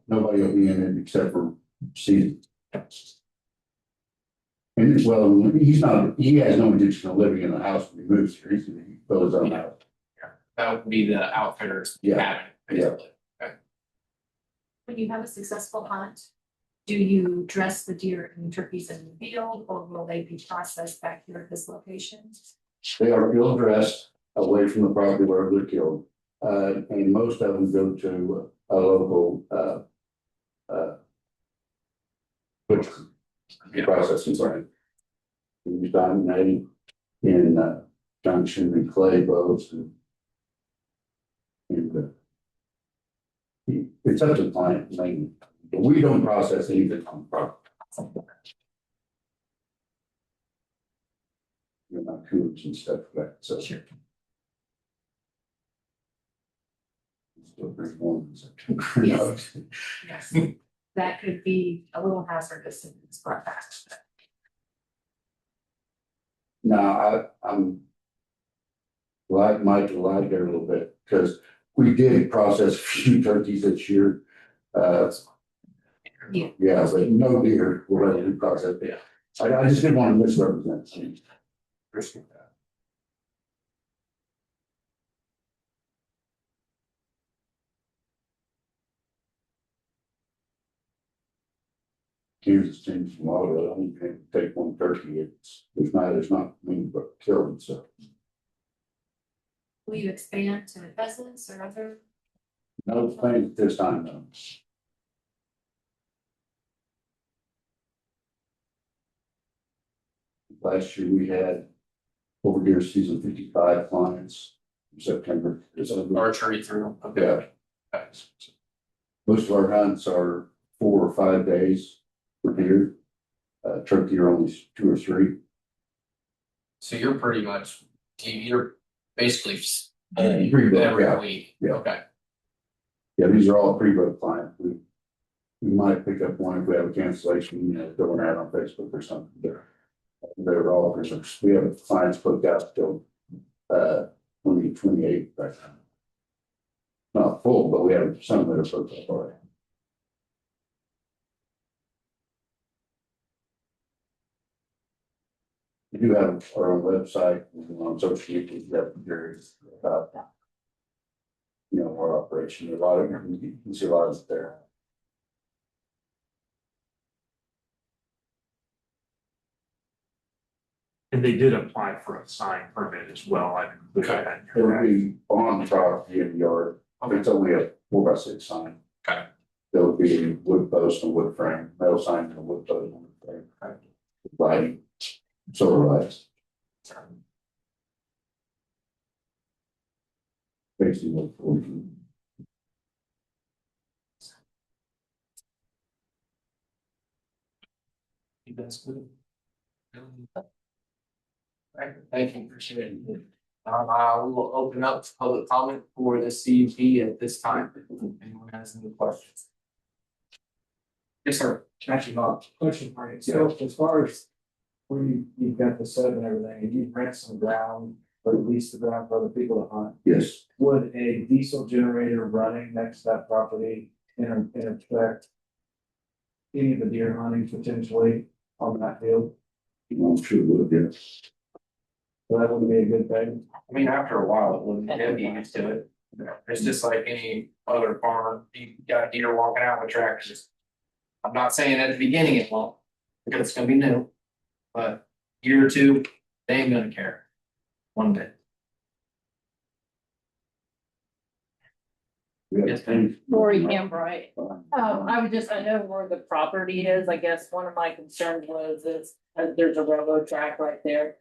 nobody will be in it except for season. And well, he has no intention of living in the house when he moves here. He's going to build his own house. That would be the outfitters. Yeah. Cabin, basically. Okay. When you have a successful hunt, do you dress the deer and turkeys in the field, or will they be processed back here at this location? They are field dressed away from the property where they're killed. And most of them go to a local, butcher processing plant. We've done in Junction and Clay boats and it's up to the client, mainly. But we don't process anything on the property. You're not coons and stuff like that, so. Sure. Still bring ones. Yes. Yes, that could be a little hazardous if it's brought back. No, I'm like Michael, like there a little bit, because we did process a few turkeys this year. Yeah. Yeah, but no deer, we're ready to process. Yeah. I just didn't want to misrepresent. Appreciate that. Kansas changed from auto, I only can take one turkey, there's not many but killed, so. Will you expand to pheasants or other? No plans at this time, though. Last year we had over deer season 55 clients in September. Archery through. Yeah. Most of our hunts are 4 or 5 days for deer. Turkey are only 2 or 3. So you're pretty much, you're basically Pre-booked, every yeah. week. Yeah. Okay. Yeah, these are all pre-booked clients. We might pick up one if we have a cancellation, throw an ad on Facebook or something. They're all, because we have clients booked out till 2028 right now. Not full, but we have some that are booked up already. We do have our own website and on social media, we have various about, our operation. A lot of you can see a lot of it there. And they did apply for a sign permit as well. I included that. It would be on the property in the yard. It's only a 4x6 sign. Okay. There would be wood post and wood frame, metal sign and wood post and wood frame. Lighting, solar lights. Basically, what we do. That's good. Right, thank you, appreciate it. We will open up public comment for the CUP at this time. If anyone has any questions? Yes, sir. Actually, not question for you. So as far as where you've got the set and everything, and you've rent some ground, or at least the ground for other people to hunt, Yes, would a diesel generator running next to that property affect any of the deer hunting potentially on that field? I'm sure it would, yes. So that would be a good thing. I mean, after a while, it wouldn't get used to it. It's just like any other farmer, you got a deer walking out with tractors. I'm not saying at the beginning it won't, because it's gonna be new. But year or two, they ain't gonna care. One day. Yes, ma'am. Lori Hambright. I know where the property is. I guess one of my concerns was there's a railroad track right there.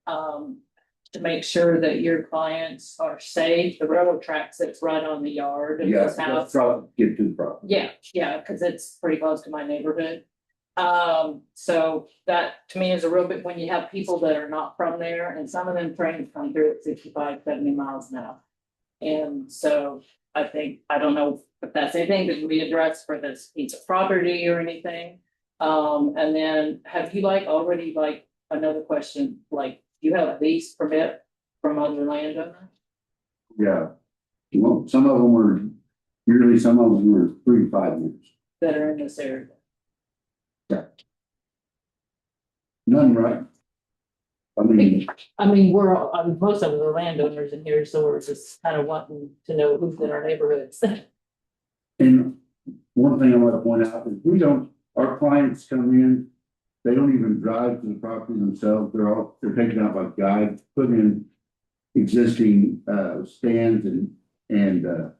To make sure that your clients are safe, the railroad track sits right on the yard of Yeah, this house. get to the property. Yeah, because it's pretty close to my neighborhood. So that to me is a real bit when you have people that are not from there, and some of them trains come through at 65, 70 miles an hour. And so I don't know if that's anything that we address for this piece of property or anything. And then have you already another question, you have a lease permit from other landowners? Yeah. Well, some of them were yearly, some of them were 3 to 5 years. That are in this area? None, right? I mean, Most of them are landowners in here, so we're just kind of wanting to know who's in our neighborhoods. and one thing I want to point out is our clients come in, they don't even drive to the property themselves. They're taken out by guides, put in existing, stands and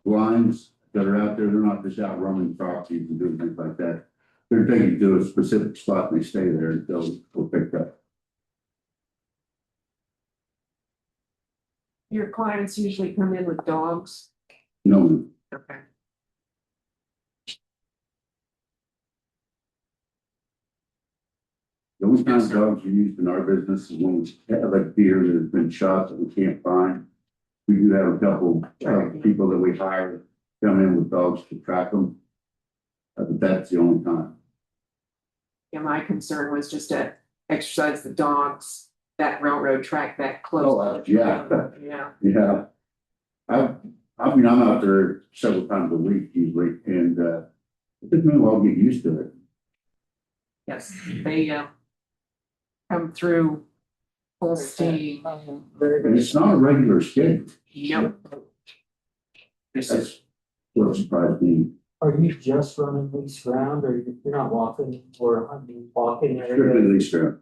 blinds that are out there. They're not just out roaming properties and doing things like that. They're taken to a specific spot and they stay there until they're picked up. Your clients usually come in with dogs. No, Okay. the only kind of dogs we use in our business is when we have a deer that has been shot that we can't find. We do have a couple of people that we hire come in with dogs to track them. But that's the only time. Yeah, my concern was just to exercise the dogs, that railroad track that close. Oh, yeah. Yeah. Yeah. I mean, I'm out there several times a week usually, and it took me a while to get used to it. Yes, they come through full steam. And it's not a regular schedule. Yep. That's what surprised me. Are you just running lease ground or you're not walking or hunting, walking Strictly area? leased ground.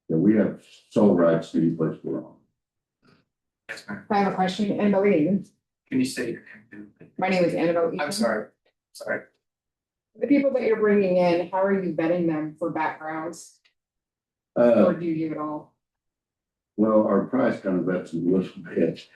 Yeah, we have sole rights to any place we're on. Yes, ma'am. I have a question, Annabelle Eaton. Can you say your name? My name is Annabelle Eaton. I'm sorry. Sorry. The people that you're bringing in, how are you vetting them for backgrounds? Or do you give it all? Well, our price kind of vets them a little bit.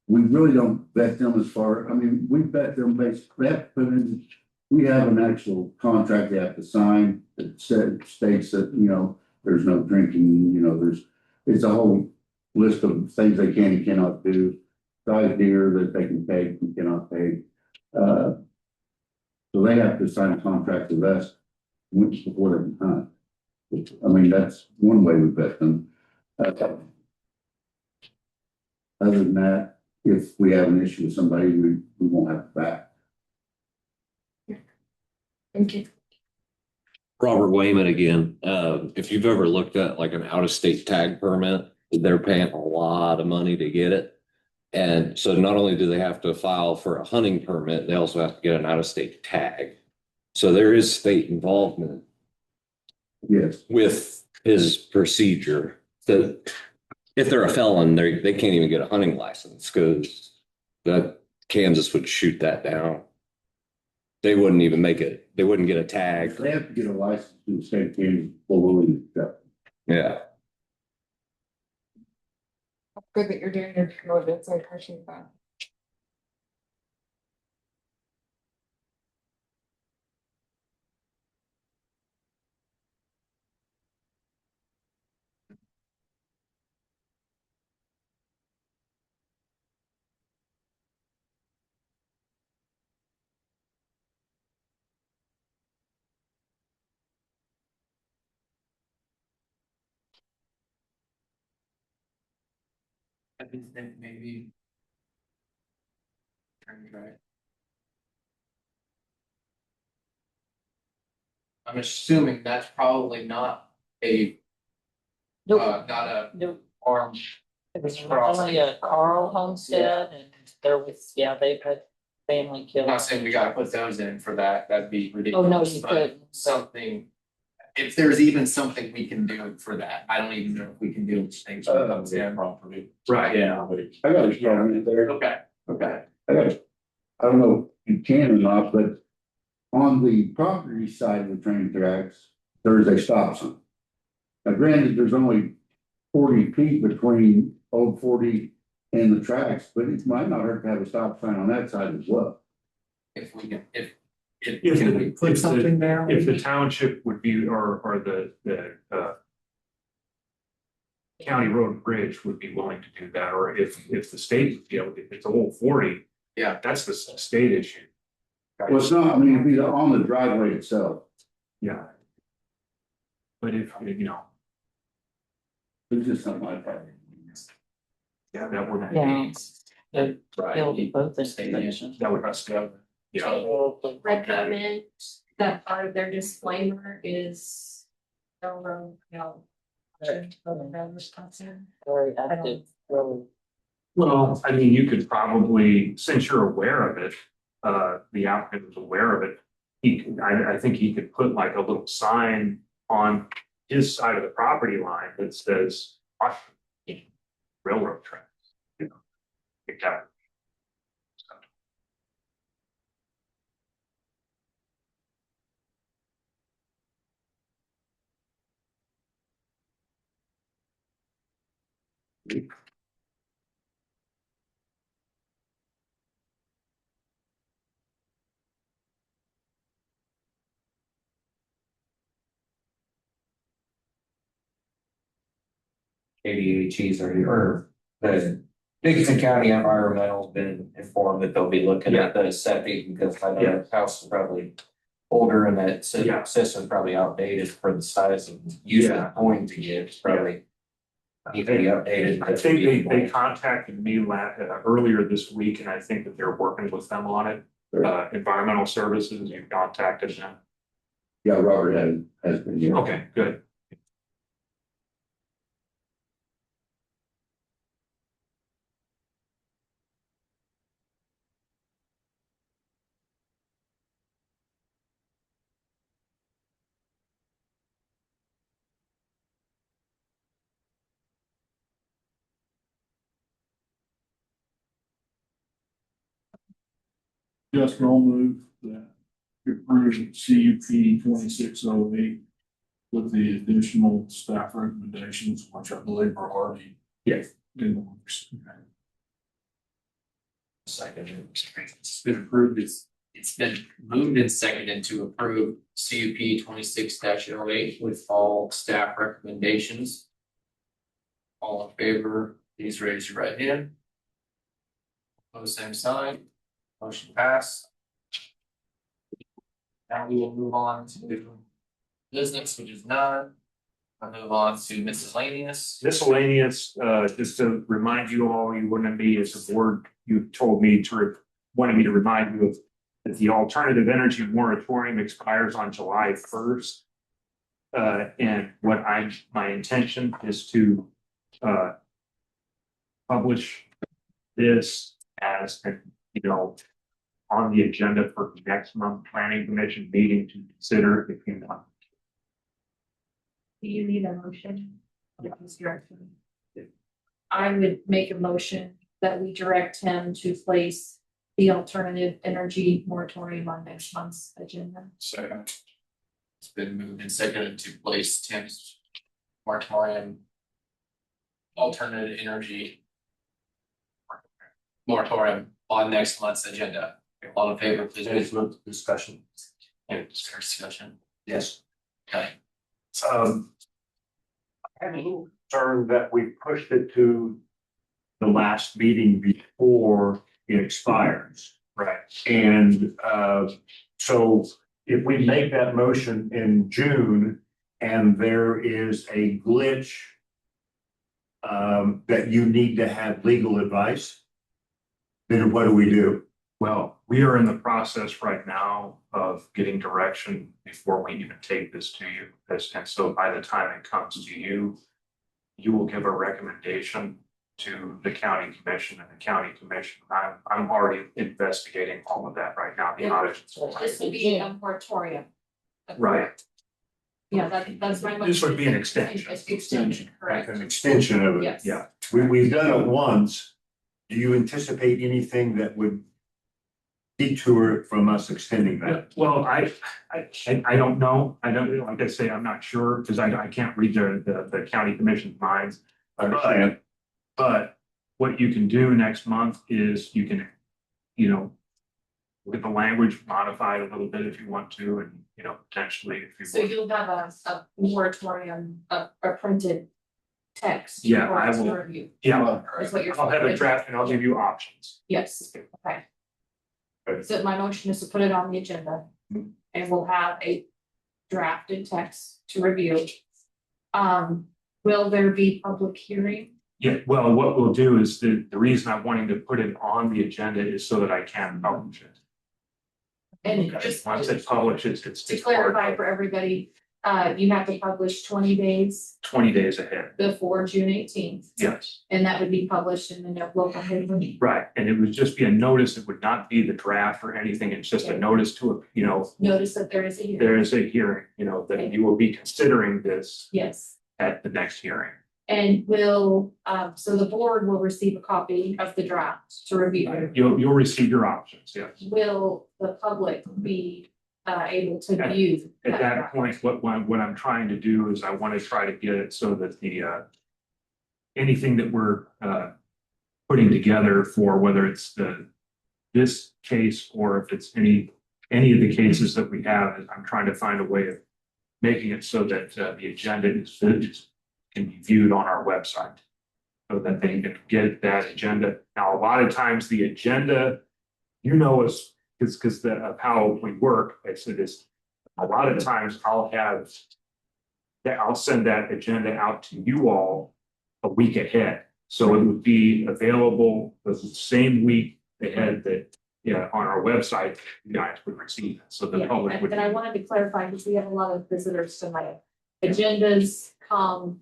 We really don't vet them as far, I mean, we vet them basically, we have an actual contract they have to sign that states that, there's no drinking, it's a whole list of things they can and cannot do. Size deer that they can take and cannot take. So they have to sign a contract with us weeks before they can hunt. I mean, that's one way we vet them. Other than that, if we have an issue with somebody, we won't have to back. Thank you. Robert Wayman again. If you've ever looked at like an out-of-state tag permit, they're paying a lot of money to get it. And so not only do they have to file for a hunting permit, they also have to get an out-of-state tag. So there is state involvement. Yes. With his procedure. So if they're a felon, they can't even get a hunting license because that Kansas would shoot that down. They wouldn't even make it. They wouldn't get a tag. They have to get a license to the state of Kansas before we'll even accept. Yeah. Good that you're doing your due diligence. I appreciate that. I think maybe. Right. I'm assuming that's probably not a, not a Nope. farm. It was only a Carl homestead and they're with, they've had family I'm killed. not saying we gotta put those in for that, that'd be ridiculous. Oh, no, you but couldn't. Something, if there's even something we can do for that, I don't even know if we can do things. when it comes in. Property. Right, yeah. I got a comment there. Okay, okay. I don't know if you can or not, but on the property side of the train tracks, there is a stop sign. Now granted, there's only 40 feet between Old 40 and the tracks, but it might not hurt to have a stop sign on that side as well. If we can, Can we put something there? If the township would be, or the county road and bridge would be willing to do that, or if the state, if it's a whole 40. Yeah. That's the state issue. Well, it's not, I mean, it'd be on the driveway itself. Yeah. But if, It's just something like that. yeah, that would. Yeah. They'll be both in State possession. That would have to, Recommend that part of their disclaimer is no, Very active, really. Well, I mean, you could probably, since you're aware of it, the applicant is aware of it. I think he could put like a little sign on his side of the property line that says, "Caution, railroad tracks," you know. Like that. KDHE's or the Dickinson County Environmental's been informed that they'll be looking at the septic because I know the house is probably older and that system probably outdated for the size of use it's going to get. It's probably need to be updated. I think they contacted me earlier this week, and I think that they're working with them on it. Environmental services, you contacted them. Yeah, Robert has been here. Okay, good. Just I'll move that we approve CUP 2608 with the additional staff recommendations, which I believe are already in the works. Second, it's been approved. It's been moved and seconded to approve CUP 26-08 with all staff recommendations. All in favor, please raise your right hand. Opposed, same sign. Motion passed. Now we will move on to business, which is none. I'll move on to miscellaneous. Miscellaneous, just to remind you all, you wouldn't be as a board, you told me wanted me to remind you of that the alternative energy moratorium expires on July 1st. And my intention is to publish this as on the agenda for next month planning commission meeting to consider if you want. Do you need a motion? I would make a motion that we direct him to place the alternative energy moratorium on next month's agenda. Second. It's been moved and seconded to place Tim's moratorium, alternative energy moratorium on next month's agenda. All in favor, please. Discussion. Discussion. Yes. Okay. I'm a little concerned that we pushed it to the last meeting before it expires. Right. And so if we make that motion in June and there is a glitch that you need to have legal advice, then what do we do? Well, we are in the process right now of getting direction before we even take this to you. And so by the time it comes to you, you will give a recommendation to the county commission, and the county commission. I'm already investigating all of that right now. The audit. This would be a moratorium. Right. Yeah, that's my. This would be an extension. Extension, correct. An extension of it. Yes. Yeah. We've done it once. Do you anticipate anything that would detour it from us extending that? Well, I don't know. I don't, like I say, I'm not sure because I can't read the county commission's minds. Understand. But what you can do next month is you can, get the language modified a little bit if you want to, and, potentially if you. So you'll have a moratorium, a printed text. Yeah, for I us to will. review. Yeah, Is what you're. I'll have a draft and I'll give you options. Yes, okay. Okay. So my motion is to put it on the agenda and we'll have a drafted text to review. Will there be public hearing? Yeah, well, what we'll do is the reason I'm wanting to put it on the agenda is so that I can publish it. And just Once it's published, it's. to clarify for everybody, You have to publish 20 days 20 days ahead. before June 18th. Yes, And that would be published in the local paper. right. And it would just be a notice. It would not be the draft or anything. It's just a notice to, Notice that there is a hearing. there is a hearing, that you will be considering this Yes. at the next hearing. And so the board will receive a copy of the draft to review. You'll receive your options, yes. Will the public be able to view? At that draft? point, what I'm trying to do is I want to try to get it so that anything that we're putting together for whether it's this case or if it's any of the cases that we have, I'm trying to find a way of making it so that the agenda can be viewed on our website. So that they can get that agenda. Now, a lot of times the agenda, us, because of how we work, a lot of times I'll send that agenda out to you all a week ahead. So it would be available the same week ahead that, on our website, you guys would receive it. So the Yeah, public would. and I wanted to clarify, because we have a lot of visitors tonight. Agendas come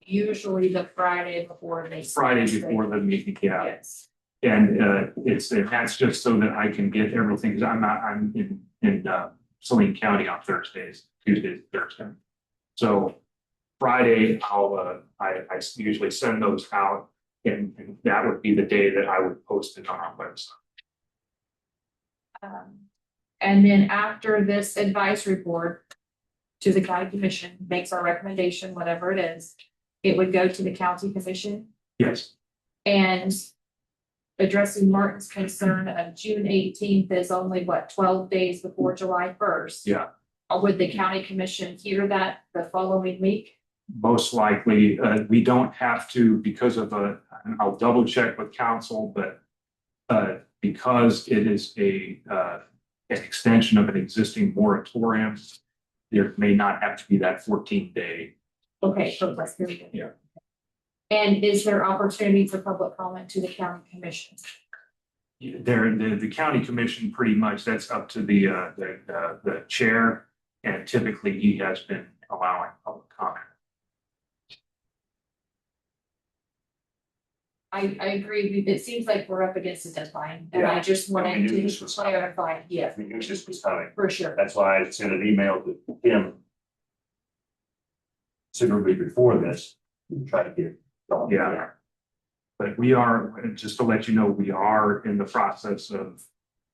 usually the Friday before they. Friday before the meeting, yeah. Yes. And that's just so that I can get everything, because I'm in Saline County on Thursdays, Tuesdays, Thursday. So Friday, I usually send those out, and that would be the day that I would post it on our website. And then after this advisory board to the county commission makes our recommendation, whatever it is, it would go to the county commission. Yes. And addressing Martin's concern of June 18th is only 12 days before July 1st. Yeah. Or would the county commission hear that the following week? Most likely, we don't have to because of I'll double check with council, but because it is an extension of an existing moratorium, there may not have to be that 14-day. Okay, so that's very good. Yeah. And is there opportunity for public comment to the county commission? The county commission, pretty much, that's up to the chair, and typically he has been allowing public comment. I agree. It seems like we're up against a deadline, and I just we wanted knew to this was coming. clarify. Yes, We knew this was coming. for sure. That's why I sent an email to him considerably before this, to try to get it going. Yeah. But we are, just to let you know, we are in the process of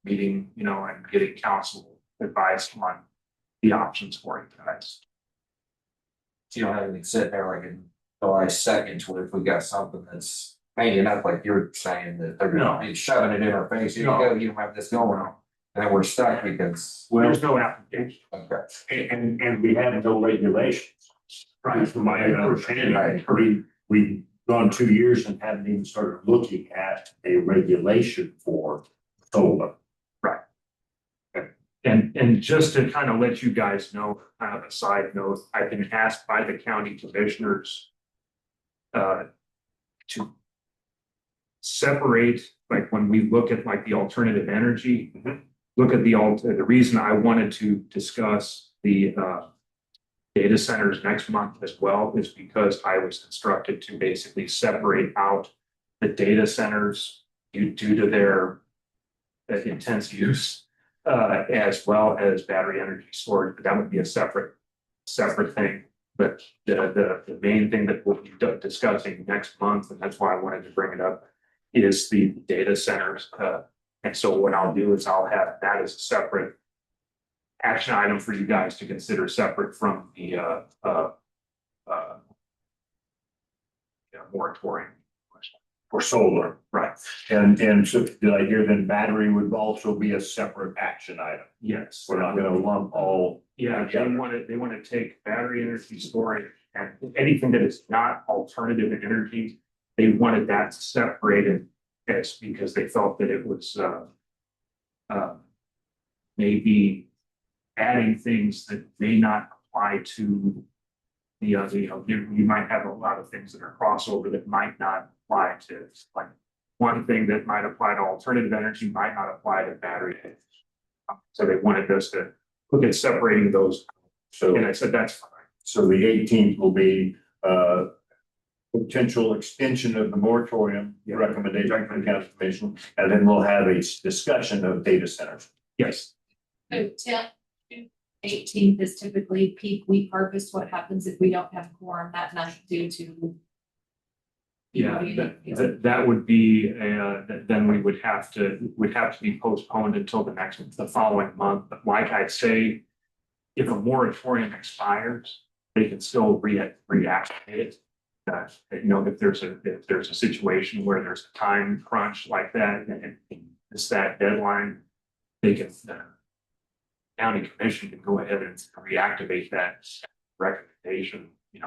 meeting, and getting council advice on the options for you guys. You don't have anything sitting there like in July 2nd, where if we got something that's hanging up, like you're saying, that they're gonna be shoving it in our face, here you go, you don't have this going on. And then we're stuck because. There's no application. Okay. And we have no regulations. Right. From my understanding, we've gone 2 years and haven't even started looking at a regulation for solar. Right. And just to kind of let you guys know, kind of a side note, I've been asked by the county commissioners to separate, like when we look at like the alternative energy, look at the reason I wanted to discuss the data centers next month as well is because I was instructed to basically separate out the data centers due to their intense use, as well as battery energy storage. But that would be a separate thing. But the main thing that we'll be discussing next month, and that's why I wanted to bring it up, is the data centers. And so what I'll do is I'll have that as a separate action item for you guys to consider, separate from the moratorium question. For solar. Right. And so did I hear then battery would also be a separate action item? Yes. We're not gonna lump all. Yeah, they want to take battery energy storage and anything that is not alternative energy, they wanted that separated as because they felt that it was maybe adding things that may not apply to the other, you might have a lot of things that are crossover that might not apply to, like one thing that might apply to alternative energy might not apply to battery. So they wanted us to look at separating those And I said, that's fine. So the eighteenth will be, potential extension of the moratorium recommendation from the county commission, and then we'll have a discussion of data centers. Yes. So 18th is typically peak wheat harvest. What happens if we don't have quorum that night due to? Yeah, that would be, then we would have to be postponed until the following month. But like I say, if a moratorium expires, they can still reactivate it. If there's a situation where there's a time crunch like that and it's that deadline, they can, county commission can go ahead and reactivate that recommendation, if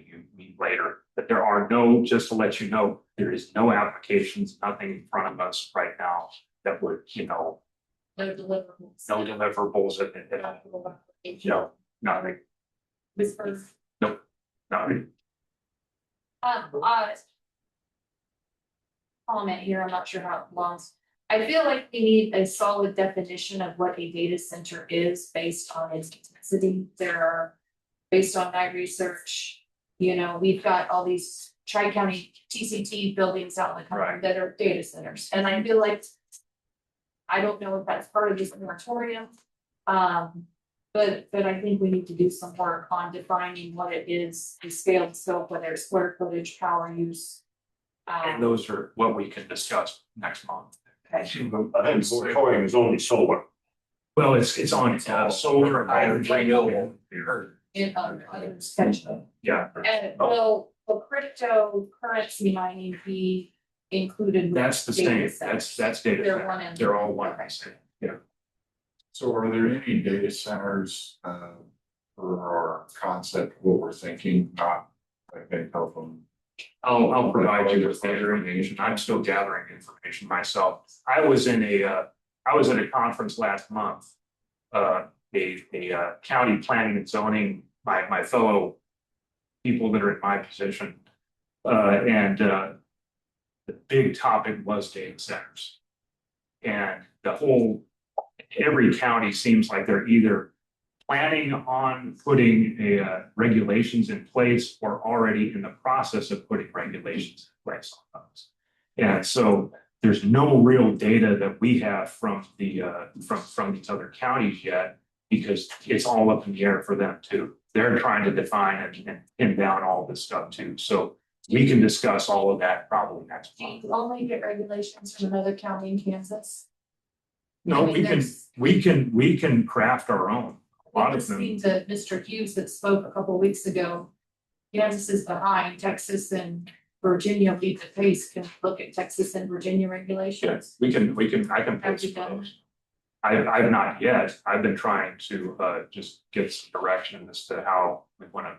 you meet later. But there are no, just to let you know, there is no applications, nothing in front of us right now that would, No deliverables. no deliverables nothing, Whispers. nothing. Comment here, I'm not sure how it belongs. I feel like we need a solid definition of what a data center is based on its intensity. Based on my research, we've got all these tri-county TCT buildings out in the country that are data centers. And I feel like, I don't know if that's part of this moratorium. But I think we need to do some work on defining what it is, the scale, scope, whether it's square footage, power use. And those are what we can discuss next month. I think moratorium is only solar. Well, it's on solar, hydrogen. In other section. Yeah. And will cryptocurrency mining be included? with That's the data same, centers? that's data. They're center. one and They're all one. okay. Yeah. So are there any data centers, for our concept, what we're thinking, not like they help them? I'll provide you with that information. I'm still gathering information myself. I was at a conference last month. A county planning and zoning, my fellow people that are in my position. And the big topic was data centers. And every county seems like they're either planning on putting regulations in place or already in the process of putting regulations in place on those. And so there's no real data that we have from from these other counties yet, because it's all up in the air for them too. They're trying to define and pin down all this stuff too. So we can discuss all of that probably next Do month. you only get regulations from another county in Kansas? No, I mean, we can craft our own. A lot of them. Listening to Mr. Hughes that spoke a couple weeks ago. Kansas is behind. Texas and Virginia lead the pace. Can look at Texas and Virginia regulations. Yes, I can Have post you done? those. I've not yet. I've been trying to just get some direction as to how we want to,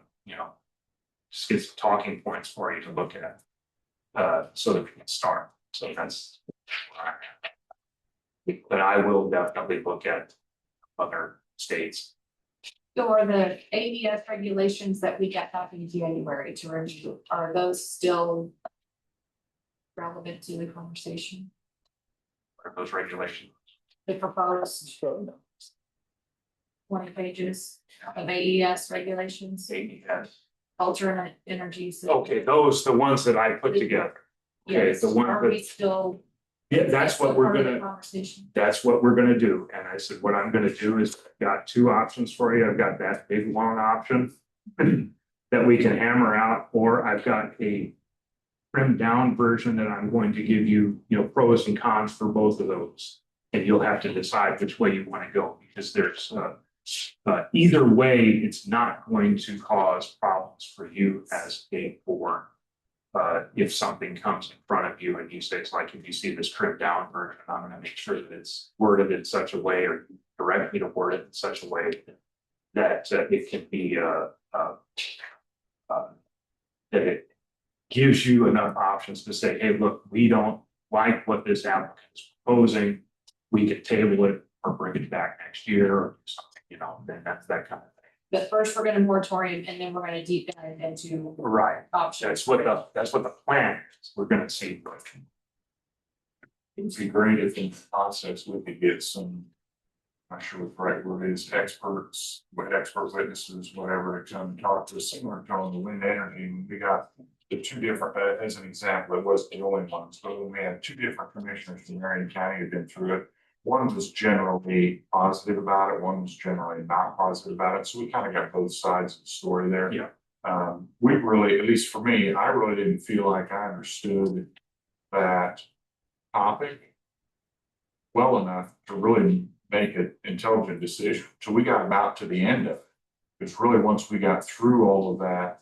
just get some talking points for you to look at. So that we can start. So that's where I'm at. But I will definitely look at other states. So are the AES regulations that we got back in January to review, are those still relevant to the conversation? What are those regulations? The proposed 20 pages of AES regulations, AES. alternate energies. Okay, those, the ones that I put together. Okay, Yes, the one are we that, still? yeah, that's what we're part of the gonna. Conversation. That's what we're gonna do. And I said, what I'm gonna do is, I've got two options for you. I've got that big, long option that we can hammer out, or I've got a trimmed down version that I'm going to give you, pros and cons for both of those. And you'll have to decide which way you want to go, because there's, either way, it's not going to cause problems for you as a board. If something comes in front of you and you say, it's like, if you see this trimmed down version, I'm gonna make sure that it's worded in such a way, or direct me to word it in such a way that it can be, that it gives you enough options to say, hey, look, we don't like what this applicant is proposing. We can table it or bring it back next year or do something, then that's that kind of thing. But first, we're gonna moratorium and then we're gonna deep dive into Right. options. That's what the plan is. We're gonna see. It'd be great if in the process we could get some not sure what the right word is, experts, expert witnesses, whatever, to come and talk to us, similar to on the wind energy. And we got the two different, as an example, it wasn't the only one. So we had two different commissioners from Marion County who'd been through it. One was generally positive about it, one was generally not positive about it. So we kind of got both sides of the story there. Yeah. We really, at least for me, I really didn't feel like I understood that topic well enough to really make an intelligent decision. So we got about to the end of it. It's really once we got through all of that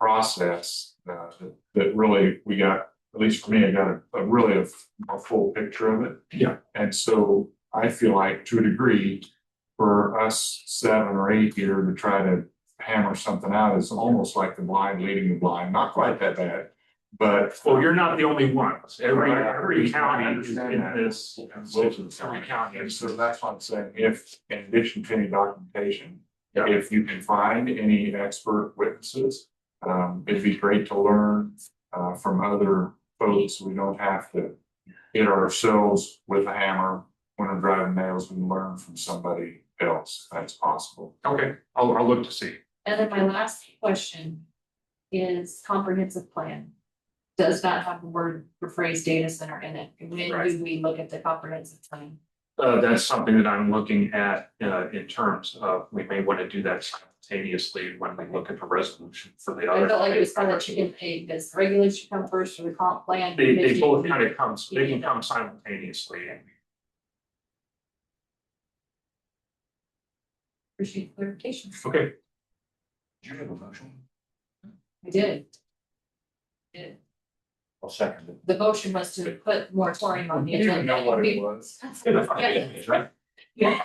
process, that really we got, at least for me, I got a really a full picture of it. Yeah. And so I feel like to a degree, for us 7 or 8 here to try to hammer something out is almost like the blind leading the blind, not quite that bad. But Well, you're not the only ones. Every county is in this. Every county, and so that's what I'm saying, if in addition to any documentation, if you can find any expert witnesses, it'd be great to learn from other folks. We don't have to hit ourselves with a hammer when we're driving nails. We can learn from somebody else if that's possible. Okay, I'll look to see. And then my last question is comprehensive plan. Does not have the word or phrase data center in it. When do we look at the comprehensive plan? That's something that I'm looking at in terms of, we may want to do that simultaneously when we look at the resolution for the I other. felt like it was kind of chicken egg. Does the regulation come first or the comp plan? They both kind of come, they can come simultaneously. Appreciate clarification. Okay. Did you have a motion? I did. Did. I'll second it. The motion was to put moratorium on the You agenda. didn't know what it was. Yeah.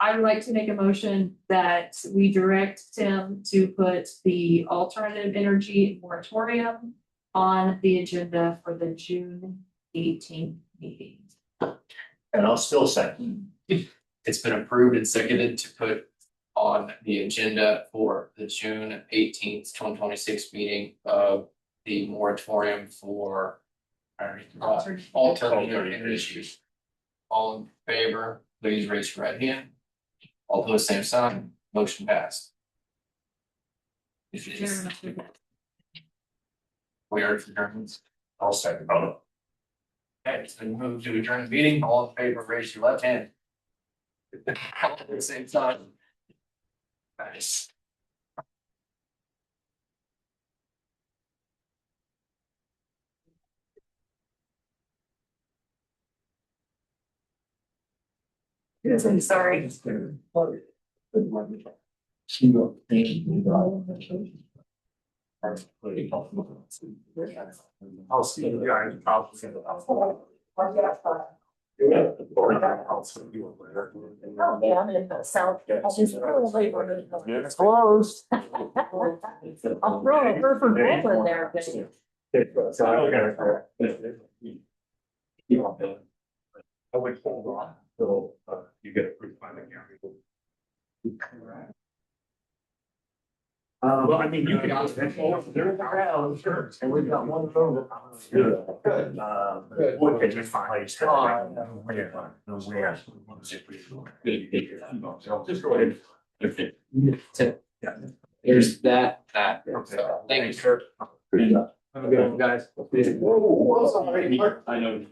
I would like to make a motion that we direct Tim to put the alternative energy moratorium on the agenda for the June 18th meeting. And I'll still second. It's been approved and seconded to put on the agenda for the June 18th, 2026 meeting of the moratorium for alternative energy. All in favor, please raise your right hand. All opposed, same sign. Motion passed. Mr. Chairman, We are adjourned. I'll second. Okay, it's been moved to adjourn the meeting. All in favor, raise your left hand. All at the same time. Nice. I'm sorry. I'll see you guys. Oh, yeah, I'm in the south. It's closed. I'll throw a Hereford bull in there. I would hold on till you get approved by the county. Well, I mean, you can. They're in the ground, sure, and we've got one vote. Good. Good. Okay, just fine. Just go ahead. There's that. Okay. Thank you, sir. Good job. Have a good one, guys. Whoa, sorry. I know.